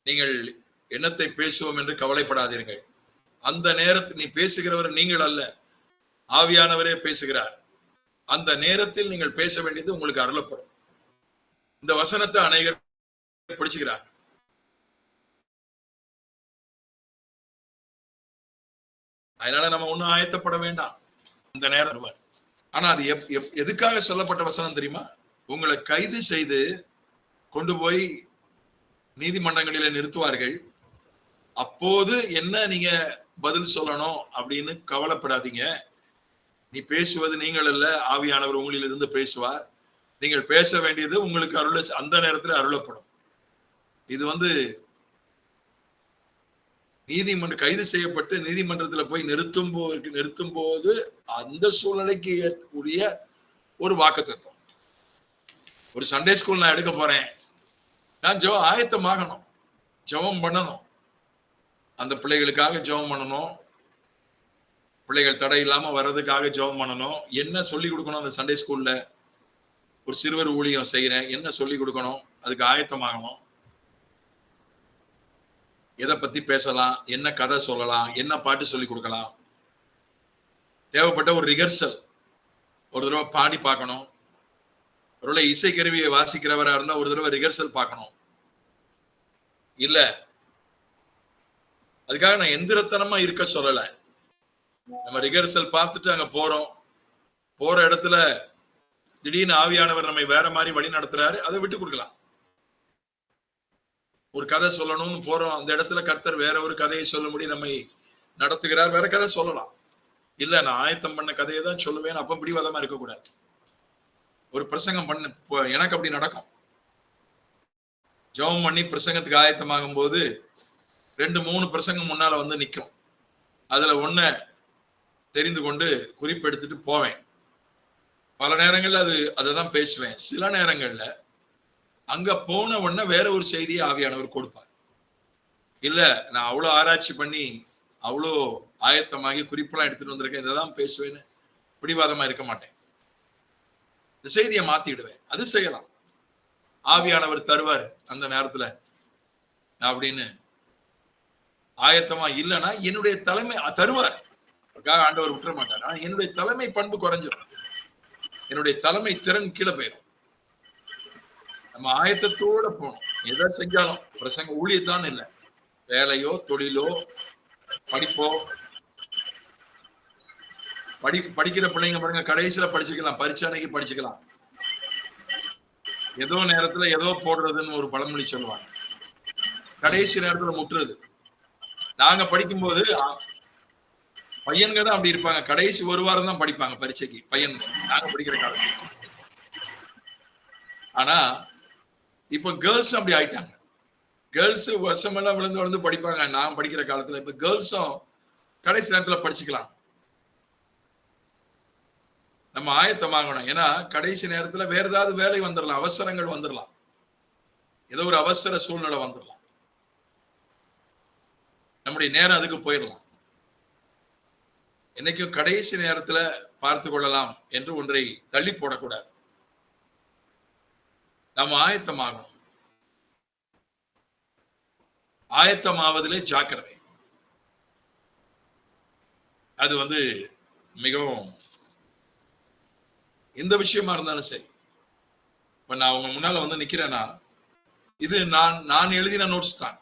நீங்கள் என்னத்தை பேசுவோம் என்று கவலைப்படாதீர்கள். அந்த நேரத்தில் நீ பேசுகிறவர் நீங்கள் அல்ல, ஆவியானவரே பேசுகிறார். அந்த நேரத்தில் நீங்கள் பேச வேண்டியது உங்களுக்கு அருளப்படும். இந்த வசனத்தை அநேகர் பிடிச்சுக்கிறாங்க. அதனால நம்ம ஒண்ணும் ஆயத்தப்பட வேண்டாம். அந்த நேரம் வருவார். ஆனா அது எதுக்காக சொல்லப்பட்ட வசனம் தெரியுமா? உங்களை கைது செய்து கொண்டு போய் நீதிமன்றங்களில நிறுத்துவார்கள். அப்போது என்ன நீங்க பதில் சொல்லணும் அப்படின்னு கவலைப்படாதீங்க. நீ பேசுவது நீங்கள் அல்ல, ஆவியானவர் உங்களிலிருந்து பேசுவார். நீங்கள் பேச வேண்டியது உங்களுக்கு அந்த நேரத்தில் அருளப்படும். இது நீதிமன்ற கைது செய்யப்பட்டு நீதிமன்றத்தில் போய் நிறுத்தும் போது அந்த சூழ்நிலைக்கு ஏற்கக்கூடிய ஒரு வாக்குத்தத்தம். ஒரு சண்டே ஸ்கூல் நான் எடுக்க போறேன், நான் ஆயத்தமாகணும், ஜெபம் பண்ணணும், அந்த பிள்ளைகளுக்காக ஜெபம் பண்ணணும், பிள்ளைகள் தடை இல்லாம வர்றதுக்காக ஜெபம் பண்ணணும். என்ன சொல்லி கொடுக்கணும் அந்த சண்டே ஸ்கூல்ல? ஒரு சிறுவர் ஊழியம் செய்யறேன், என்ன சொல்லி கொடுக்கணும், அதுக்கு ஆயத்தமாகணும். எதை பத்தி பேசலாம், என்ன கதை சொல்லலாம், என்ன பாட்டு சொல்லி கொடுக்கலாம், தேவைப்பட்ட ஒரு ரிஹர்சல், ஒரு தடவை பாடி பார்க்கணும். ஒருவேளை இசைக்கருவியை வாசிக்கிறவரா இருந்தா ஒரு தடவை ரிஹர்சல் பார்க்கணும். இல்ல அதுக்காக நான் எந்திரத்தனமா இருக்க சொல்லல. நம்ம ரிஹர்சல் பார்த்துட்டு அங்க போறோம், போற இடத்துல திடீர்னு ஆவியானவர் நம்மை வேற மாதிரி வழி நடத்துறாரு, அதை விட்டு கொடுக்கலாம். ஒரு கதை சொல்லணும்னு போறோம், அந்த இடத்துல கர்த்தர் வேற ஒரு கதையை சொல்லும்படி நம்மை நடத்துகிறார், வேற கதை சொல்லலாம். இல்ல நான் ஆயத்தம் பண்ண கதையை தான் சொல்லுவேன், அப்ப பிடிவாதமா இருக்கக்கூடாது. ஒரு பிரசங்கம் பண்ண எனக்கு அப்படி நடக்கும். ஜெபம் பண்ணி பிரசங்கத்துக்கு ஆயத்தமாகும் போது 2-3 பிரசங்கம் முன்னால நிக்கும். அதுல ஒன்ன தெரிந்து கொண்டு குறிப்பெடுத்துட்டு போவேன். பல நேரங்கள்ல அதைதான் பேசுவேன். சில நேரங்கள்ல அங்க போன உடனே வேற ஒரு செய்தியை ஆவியானவர் கொடுப்பார். இல்ல நான் அவ்வளவு ஆராய்ச்சி பண்ணி அவ்வளோ ஆயத்தமாகி குறிப்பெல்லாம் எடுத்துட்டு வந்திருக்கேன், இதைதான் பேசுவேன்னு பிடிவாதமா இருக்க மாட்டேன். இந்த செய்தியை மாத்திடுவேன். அது செய்யலாம், ஆவியானவர் தருவார் அந்த நேரத்துல அப்படின்னு. ஆயத்தமா இல்லைன்னா என்னுடைய தலைமை தருவார், ஆண்டவர் விட்டுற மாட்டார். ஆனா என்னுடைய தலைமை பண்பு குறைஞ்சிடும், என்னுடைய தலைமை திறன் கீழே போயிடும். நம்ம ஆயத்தத்தோட போகணும். எதை செஞ்சாலும் பிரசங்க ஊழியத்தான் இல்லை, வேலையோ தொழிலோ படிப்போ. படிக்கிற பிள்ளைங்க பாருங்க, கடைசியில படிச்சுக்கலாம், பரீட்சை அன்னைக்கு படிச்சுக்கலாம். ஏதோ நேரத்துல ஏதோ போடுறதுன்னு ஒரு பழமொழி சொல்லுவாங்க. கடைசி நேரத்துல முட்டுறது. நாங்க படிக்கும்போது பையன்க தான் அப்படி இருப்பாங்க, கடைசி ஒரு வாரம் தான் படிப்பாங்க பரீட்சைக்கு பையன், நாங்க படிக்கிற காலத்துல. ஆனா இப்ப கேர்ள்ஸ் அப்படி ஆயிட்டாங்க. கேர்ள்ஸ் வருஷமெல்லாம் விழுந்து படிப்பாங்க நான் படிக்கிற காலத்துல. இப்ப கேர்ள்ஸும் கடைசி நேரத்துல படிச்சுக்கலாம். நம்ம ஆயத்தமாகணும். ஏன்னா கடைசி நேரத்துல வேற ஏதாவது வேலை வந்துடலாம், அவசரங்கள் வந்துடலாம், ஏதோ ஒரு அவசர சூழ்நிலை வந்துடலாம், நம்முடைய நேரம் அதுக்கு போயிடலாம். என்னைக்கும் கடைசி நேரத்துல பார்த்து கொள்ளலாம் என்று ஒன்றை தள்ளி போடக்கூடாது. நாம் ஆயத்தமாகணும். ஆயத்தமாவதிலே ஜாக்கிரதை. அது மிகவும் எந்த விஷயமா இருந்தாலும் சரி. இப்ப நான் உங்க முன்னால நிக்கிறேன்னா இது நான் எழுதின நோட்ஸ் தான்.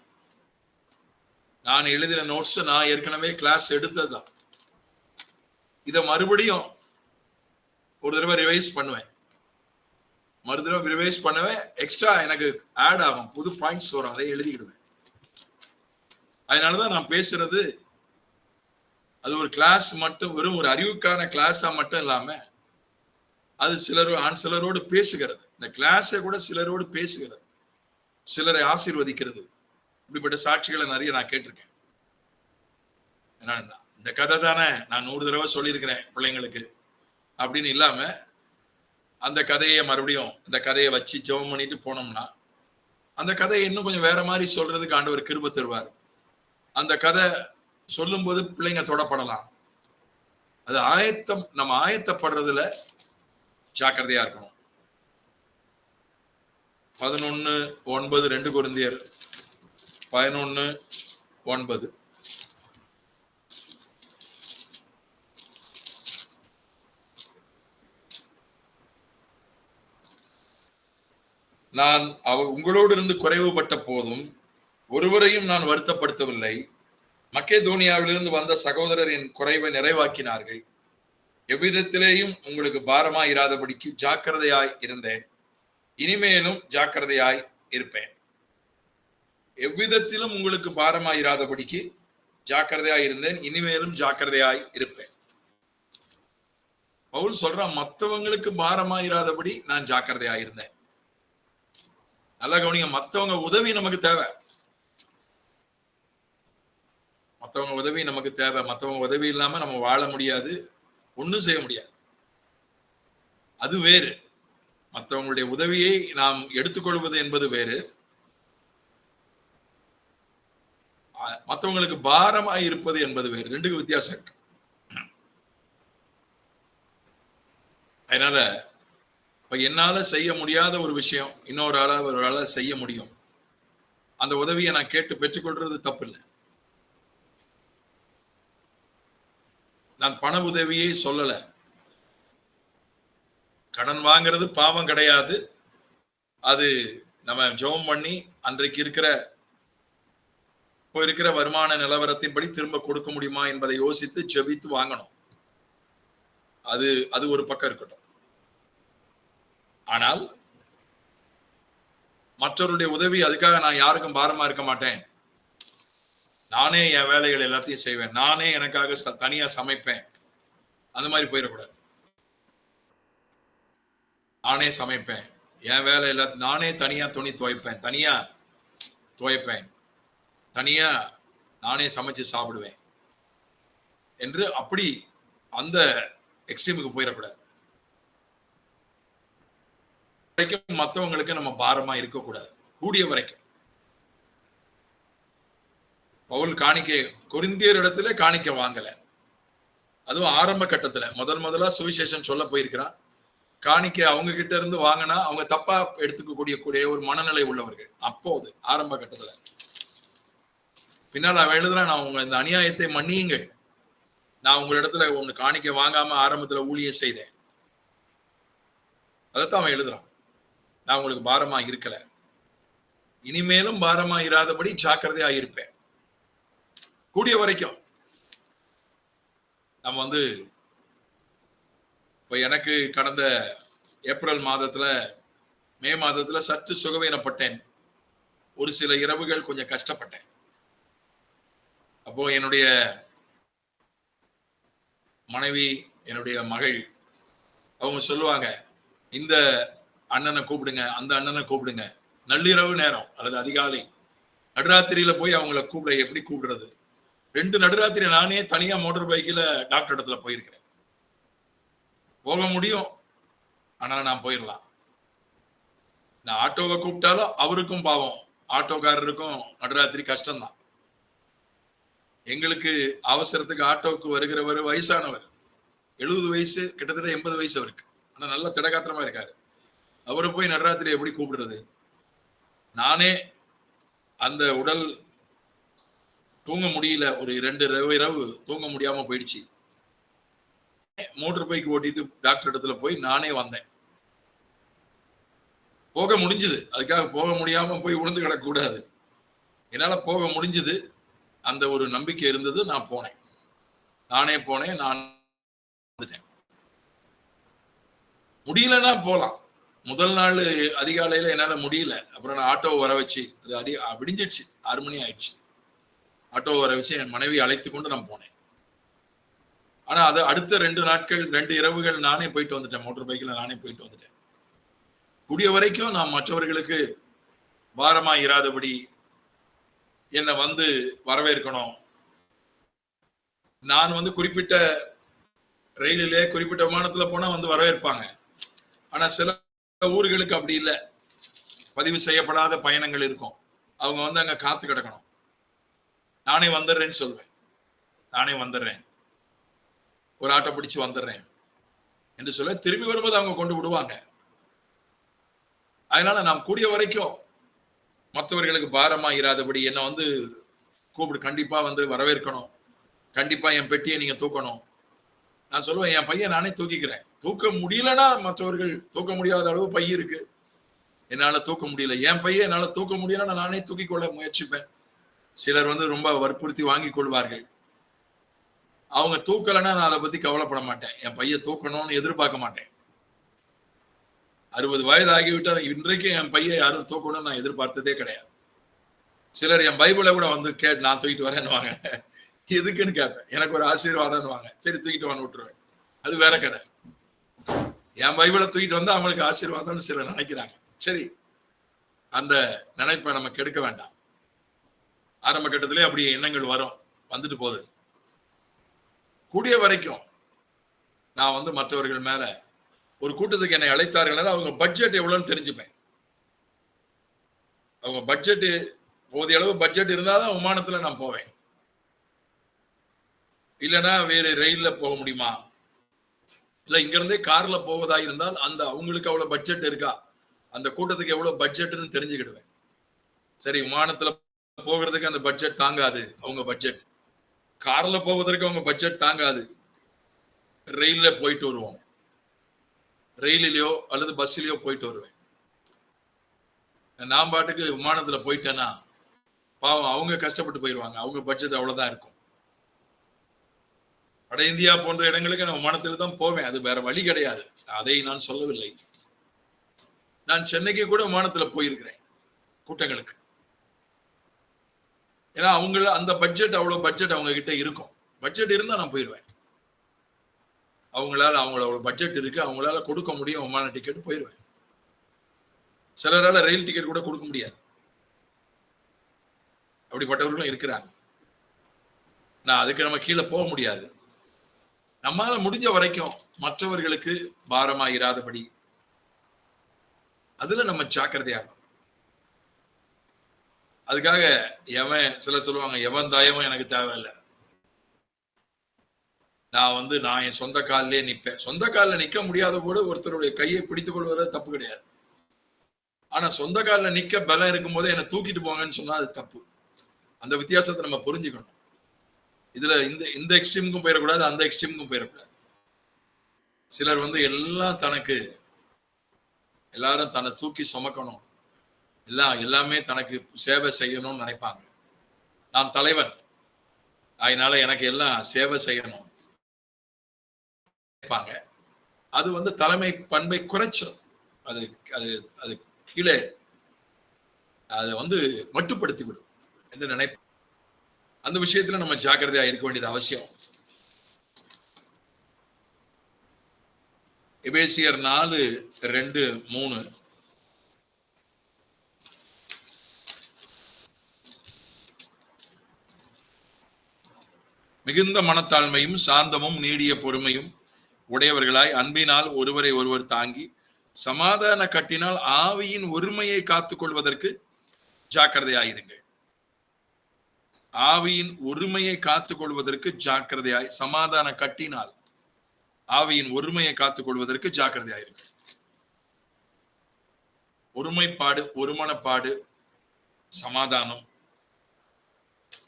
நான் எழுதின நோட்ஸ் நான் ஏற்கனவே கிளாஸ் எடுத்ததுதான். இத மறுபடியும் ஒரு தடவை ரிவைஸ் பண்ணுவேன், எக்ஸ்ட்ரா எனக்கு ஆட் ஆகும், புது பாயிண்ட்ஸ் வரும், அதை எழுதிக்கிடுவேன். அதனாலதான் நான் பேசுறது அது ஒரு கிளாஸ் மட்டும், வெறும் ஒரு அறிவுக்கான கிளாஸா மட்டும் இல்லாம அது சிலரோடு பேசுகிறது. இந்த கிளாஸை கூட சிலரோடு பேசுகிறது, சிலரை ஆசீர்வதிக்கிறது. இப்படிப்பட்ட சாட்சிகளை நிறைய நான் கேட்டிருக்கேன். இந்த கதை தானே நான் 100 தடவை சொல்லியிருக்கிறேன் பிள்ளைங்களுக்கு அப்படின்னு இல்லாம, அந்த கதையை மறுபடியும் இந்த கதையை வச்சு ஜெபம் பண்ணிட்டு போனோம்னா அந்த கதையை இன்னும் கொஞ்சம் வேற மாதிரி சொல்றதுக்கு ஆண்டவர் கிருபை தருவார். அந்த கதை சொல்லும் போது பிள்ளைங்க தொடப்படலாம். அது நம்ம ஆயத்தப்படுறதுல ஜாக்கிரதையா இருக்கணும். 11:9 2 கொரிந்தியர் 11:9. நான் உங்களோடு இருந்து குறைவுபட்ட போதும் ஒருவரையும் நான் வருத்தப்படுத்தவில்லை. மக்கெதோனியாவிலிருந்து வந்த சகோதரரின் குறைவை நிறைவாக்கினார்கள். எவ்விதத்திலேயும் உங்களுக்கு பாரமாய் இராதபடிக்கு ஜாக்கிரதையாய் இருந்தேன். இனிமேலும் ஜாக்கிரதையாய் இருப்பேன். எவ்விதத்திலும் உங்களுக்கு பாரமாய் இராதபடிக்கு ஜாக்கிரதையாய் இருந்தேன். இனிமேலும் ஜாக்கிரதையாய் இருப்பேன். பவுல் சொல்றான், மற்றவங்களுக்கு பாரமாய் இராதபடி நான் ஜாக்கிரதையாய் இருந்தேன். நல்லா கவனிங்க, மற்றவங்க உதவி நமக்கு தேவை. மற்றவங்க உதவி நமக்கு தேவை. மற்றவங்க உதவி இல்லாம நம்ம வாழ முடியாது, ஒண்ணும் செய்ய முடியாது. அது வேறு. மற்றவங்களுடைய உதவியை நாம் எடுத்துக்கொள்வது என்பது வேறு. மற்றவங்களுக்கு பாரமாய் இருப்பது என்பது வேறு. ரெண்டுக்கு வித்தியாசம் இருக்கு. அதனால இப்ப என்னால செய்ய முடியாத ஒரு விஷயம் இன்னொரு ஆளால செய்ய முடியும். அந்த உதவியை நான் கேட்டு பெற்றுக்கொள்றது தப்பு இல்லை. நான் பண உதவியை சொல்லல. கடன் வாங்குறது பாவம் கிடையாது. அது நம்ம ஜெபம் பண்ணி அன்றைக்கு இருக்கிற வருமான நிலவரத்தின்படி திரும்ப கொடுக்க முடியுமா என்பதை யோசித்து ஜெபித்து வாங்கணும். அது ஒரு பக்கம் இருக்கட்டும். ஆனால் மற்றவருடைய உதவி, அதுக்காக நான் யாருக்கும் பாரமா இருக்க மாட்டேன், நானே என் வேலைகள் எல்லாத்தையும் செய்வேன், நானே எனக்காக தனியா சமைப்பேன், அந்த மாதிரி போயிடக்கூடாது. நானே சமைப்பேன், என் வேலை எல்லாத்தையும் நானே தனியா துணி துவைப்பேன், தனியா நானே சமைச்சு சாப்பிடுவேன் என்று அப்படி அந்த எக்ஸ்ட்ரீமுக்கு போயிடக்கூடாது. மற்றவங்களுக்கு நம்ம பாரமா இருக்கக்கூடாது, கூடிய வரைக்கும். பவுல் கொரிந்தியர் இடத்துல காணிக்க வாங்கல. அதுவும் ஆரம்ப கட்டத்துல முதலா சுவிசேஷம் சொல்ல போயிருக்கிறான். காணிக்க அவங்க கிட்ட இருந்து வாங்கினா அவங்க தப்பா எடுத்துக்கக்கூடிய ஒரு மனநிலை உள்ளவர்கள் அப்போது ஆரம்ப கட்டத்துல. பின்னால் அவன் எழுதுறான், நான் உங்க இந்த அநியாயத்தை மன்னியுங்கள், நான் உங்களிடத்துல ஒண்ணு காணிக்க வாங்காம ஆரம்பத்துல ஊழியம் செய்தேன். அதைத்தான் அவன் எழுதுறான். நான் உங்களுக்கு பாரமா இருக்கல, இனிமேலும் பாரமா இராதபடி ஜாக்கிரதையா இருப்பேன். கூடிய வரைக்கும் நம்ம இப்ப எனக்கு கடந்த ஏப்ரல் மாதத்துல மே மாதத்துல சற்று சுகவீனப்பட்டேன். ஒரு சில இரவுகள் கொஞ்சம் கஷ்டப்பட்டேன். அப்போ என்னுடைய மனைவி, என்னுடைய மகள் அவங்க சொல்லுவாங்க, இந்த அண்ணனை கூப்பிடுங்க, அந்த அண்ணனை கூப்பிடுங்க. நள்ளிரவு நேரம் அல்லது அதிகாலை நடுராத்திரியில போய் அவங்கள எப்படி கூப்பிடுறது? 2 நடுராத்திரி நானே தனியா மோட்டார் பைக்கில் டாக்டர் இடத்துல போயிருக்கிறேன். போக முடியும், ஆனா நான் போயிடலாம். நான் ஆட்டோவை கூப்பிட்டாலும் அவருக்கும் பாவம், ஆட்டோக்காரருக்கும் நடுராத்திரி கஷ்டம்தான். எங்களுக்கு அவசரத்துக்கு ஆட்டோவுக்கு வருகிறவர் வயசானவர், 70 வயசு, கிட்டத்தட்ட 80 வயசு அவருக்கு. ஆனா நல்ல திடகாத்திரமா இருக்காரு. அவரை போய் நடுராத்திரி எப்படி கூப்பிடுறது? நானே அந்த உடல் தூங்க முடியல, ஒரு 2 இரவு தூங்க முடியாம போயிடுச்சு. மோட்டர் பைக் ஓட்டிட்டு டாக்டர் இடத்துல போய் நானே வந்தேன். போக முடிஞ்சது. அதுக்காக போக முடியாம போய் உளுந்து கிடக்க கூடாது. என்னால போக முடிஞ்சது. அந்த ஒரு நம்பிக்கை இருந்தது. நான் போனேன், நானே போனேன். நான் வந்துட்டேன். முடியலன்னா போலாம். முதல் நாள் அதிகாலையில என்னால முடியல. அப்புறம் நான் ஆட்டோ வர வச்சு, அது விடிஞ்சிடுச்சு, 6 மணி ஆயிடுச்சு. ஆட்டோ வர வச்சு என் மனைவி அழைத்து கொண்டு நான் போனேன். ஆனா அது அடுத்த 2 நாட்கள் 2 இரவுகள் நானே போயிட்டு வந்துட்டேன். மோட்டார் பைக்கில் நானே போயிட்டு வந்துட்டேன். கூடிய வரைக்கும் நான் மற்றவர்களுக்கு பாரமா இராதபடி என்னை வரவேற்கணும். நான் குறிப்பிட்ட ரயிலிலே குறிப்பிட்ட விமானத்துல போனா வரவேற்பாங்க. ஆனா சில ஊர்களுக்கு அப்படி இல்லை. பதிவு செய்யப்படாத பயணங்கள் இருக்கும். அவங்க அங்க காத்து கிடக்கணும். நானே வந்துடுறேன்னு சொல்லுவேன். நானே வந்துடுறேன், ஒரு ஆட்டோ பிடிச்சு வந்துடுறேன் என்று சொல்ல, திரும்பி வரும்போது அவங்க கொண்டு விடுவாங்க. அதனால நாம் கூடிய வரைக்கும் மற்றவர்களுக்கு பாரமா இராதபடி என்னை வந்து கூப்பிடு, கண்டிப்பா வந்து வரவேற்கணும், கண்டிப்பா என் பெட்டியை நீங்க தூக்கணும். நான் சொல்லுவேன், என் பையன் நானே தூக்கிக்கிறேன். தூக்க முடியலன்னா மற்றவர்கள் தூக்க முடியாத அளவு பை இருக்கு, என்னால தூக்க முடியல. என் பையன் என்னால தூக்க முடியலன்னா நானே தூக்கிக் கொள்ள முயற்சிப்பேன். சிலர் வந்து ரொம்ப வற்புறுத்தி வாங்கிக் கொள்வார்கள். அவங்க தூக்கலைன்னா நான் அதை பத்தி கவலைப்பட மாட்டேன். என் பையன் தூக்கணும்னு எதிர்பார்க்க மாட்டேன். 60 வயது ஆகிவிட்டால் இன்றைக்கு என் பையன் யாரும் தூக்கணும்னு நான் எதிர்பார்த்ததே கிடையாது. சிலர் என் பைபிளை கூட வந்து நான் தூக்கிட்டு வரேன்னுவாங்க. எதுக்குன்னு கேட்பேன். எனக்கு ஒரு ஆசீர்வாதம்னுவாங்க. சரி தூக்கிட்டு வான்னு விட்டுருவேன். அது வேற கதை. என் பைபிளை தூக்கிட்டு வந்து அவங்களுக்கு ஆசீர்வாதம்னு சிலர் நினைக்கிறாங்க. சரி, அந்த நினைப்பை நம்ம கெடுக்க வேண்டாம். ஆரம்ப கட்டத்திலே அப்படி எண்ணங்கள் வரும், வந்துட்டு போகுது. கூடிய வரைக்கும் நான் வந்து மற்றவர்கள் மேல ஒரு கூட்டத்துக்கு என்னை அழைத்தார்கள், அவங்க பட்ஜெட் எவ்வளவுன்னு தெரிஞ்சுப்பேன். அவங்க பட்ஜெட் போதிய அளவு பட்ஜெட் இருந்தாதான் விமானத்துல நான் போவேன். இல்லைன்னா வேறு ரயில்ல போக முடியுமா, இல்ல இங்க இருந்தே கார்ல போவதா இருந்தால் அந்த அவங்களுக்கு அவ்வளவு பட்ஜெட் இருக்கா, அந்த கூட்டத்துக்கு எவ்வளவு பட்ஜெட்னு தெரிஞ்சுக்கிடுவேன். சரி, விமானத்துல போகிறதுக்கு அந்த பட்ஜெட் தாங்காது, அவங்க பட்ஜெட். கார்ல போவதற்கு அவங்க பட்ஜெட் தாங்காது, ரயில்ல போயிட்டு வருவோம், ரயிலிலையோ அல்லது பஸ்லயோ போயிட்டு வருவேன். நான் பாட்டுக்கு விமானத்துல போயிட்டேன்னா பாவம் அவங்க கஷ்டப்பட்டு போயிடுவாங்க. அவங்க பட்ஜெட் அவ்வளவுதான் இருக்கும். வட இந்தியா போன்ற இடங்களுக்கு நான் விமானத்துல தான் போவேன். அது வேற வழி கிடையாது. அதை நான் சொல்லவில்லை. நான் சென்னைக்கு கூட விமானத்துல போயிருக்கிறேன் கூட்டங்களுக்கு. ஏன்னா அவங்க அந்த பட்ஜெட், அவ்வளவு பட்ஜெட் அவங்க கிட்ட இருக்கும். பட்ஜெட் இருந்தா நான் போயிடுவேன். அவங்களோட பட்ஜெட் இருக்கு, அவங்களால கொடுக்க முடியும் விமான டிக்கெட், போயிடுவேன். சிலரால ரயில் டிக்கெட் கூட கொடுக்க முடியாது. அப்படிப்பட்டவர்களும் இருக்கிறாங்க. நான் அதுக்கு நம்ம கீழே போக முடியாது. நம்மால முடிஞ்ச வரைக்கும் மற்றவர்களுக்கு பாரமா இராதபடி அதுல நம்ம ஜாக்கிரதையாகும். அதுக்காக சிலர் சொல்லுவாங்க, எவன் தயவும் எனக்கு தேவையில்லை, நான் என் சொந்த காலிலே நிற்பேன். சொந்த காலில் நிக்க முடியாத கூட ஒருத்தருடைய கையை பிடித்துக் கொள்வது தப்பு கிடையாது. ஆனா சொந்த காலில் நிக்க பலம் இருக்கும் போது என்னை தூக்கிட்டு போங்கன்னு சொன்னா அது தப்பு. அந்த வித்தியாசத்தை நம்ம புரிஞ்சுக்கணும். இதுல இந்த எக்ஸ்ட்ரீமுக்கும் போயிடக்கூடாது, அந்த எக்ஸ்ட்ரீமுக்கும் போயிடக்கூடாது. சிலர் வந்து எல்லாரும் தன்னை தூக்கி சுமக்கணும், எல்லாமே தனக்கு சேவை செய்யணும்னு நினைப்பாங்க. நான் தலைவன், அதனால எனக்கு எல்லாம் சேவை செய்யணும் நினைப்பாங்க. அது வந்து தலைமை பண்பை குறைச்சிடும். அது அது அது கீழே அதை வந்து மட்டுப்படுத்தி விடும் என்று நினைப்பேன். அந்த விஷயத்துல நம்ம ஜாக்கிரதையா இருக்க வேண்டியது அவசியம். எபேசியர் 4:2-3 மிகுந்த மனத்தாழ்மையும் சாந்தமும் நீடிய பொறுமையும் உடையவர்களாய் அன்பினால் ஒருவரை ஒருவர் தாங்கி சமாதான கட்டினால் ஆவியின் ஒருமையை காத்துக் கொள்வதற்கு ஜாக்கிரதையாயிருங்கள். ஆவியின் ஒருமையை காத்துக் கொள்வதற்கு ஜாக்கிரதையாய், சமாதான கட்டினால் ஆவியின் ஒருமையை காத்துக் கொள்வதற்கு ஜாக்கிரதையாயிருங்கள். ஒருமைப்பாடு, ஒருமனப்பாடு, சமாதானம்,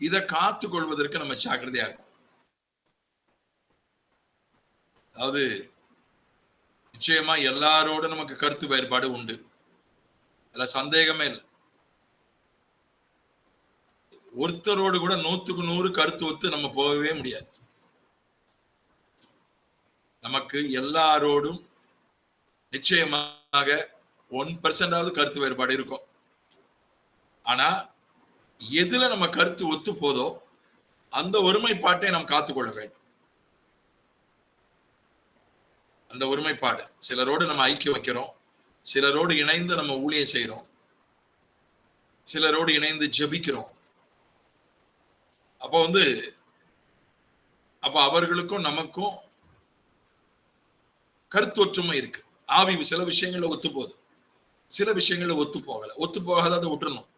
இதை காத்துக் கொள்வதற்கு நம்ம ஜாக்கிரதையா இருக்கும். அதாவது நிச்சயமா எல்லாரோட நமக்கு கருத்து வேறுபாடு உண்டு, அதுல சந்தேகமே இல்லை. ஒருத்தரோடு கூட 100க்கு 100 கருத்து ஒத்து நம்ம போகவே முடியாது. நமக்கு எல்லாரோடும் நிச்சயமாக 1% கருத்து வேறுபாடு இருக்கும். ஆனா எதுல நம்ம கருத்து ஒத்து போதோ அந்த ஒருமைப்பாட்டை நாம் காத்துக்கொள்ள வேண்டும். அந்த ஒருமைப்பாடு, சிலரோடு நம்ம ஐக்கியம் வைக்கிறோம், சிலரோடு இணைந்து நம்ம ஊழியம் செய்யறோம், சிலரோடு இணைந்து ஜெபிக்கிறோம். அப்ப அவர்களுக்கும் நமக்கும் கருத்து ஒற்றுமை இருக்கு. ஆவி சில விஷயங்கள்ல ஒத்து போகுது, சில விஷயங்கள்ல ஒத்து போகல. ஒத்து போகாத அதை விட்டுறணும்,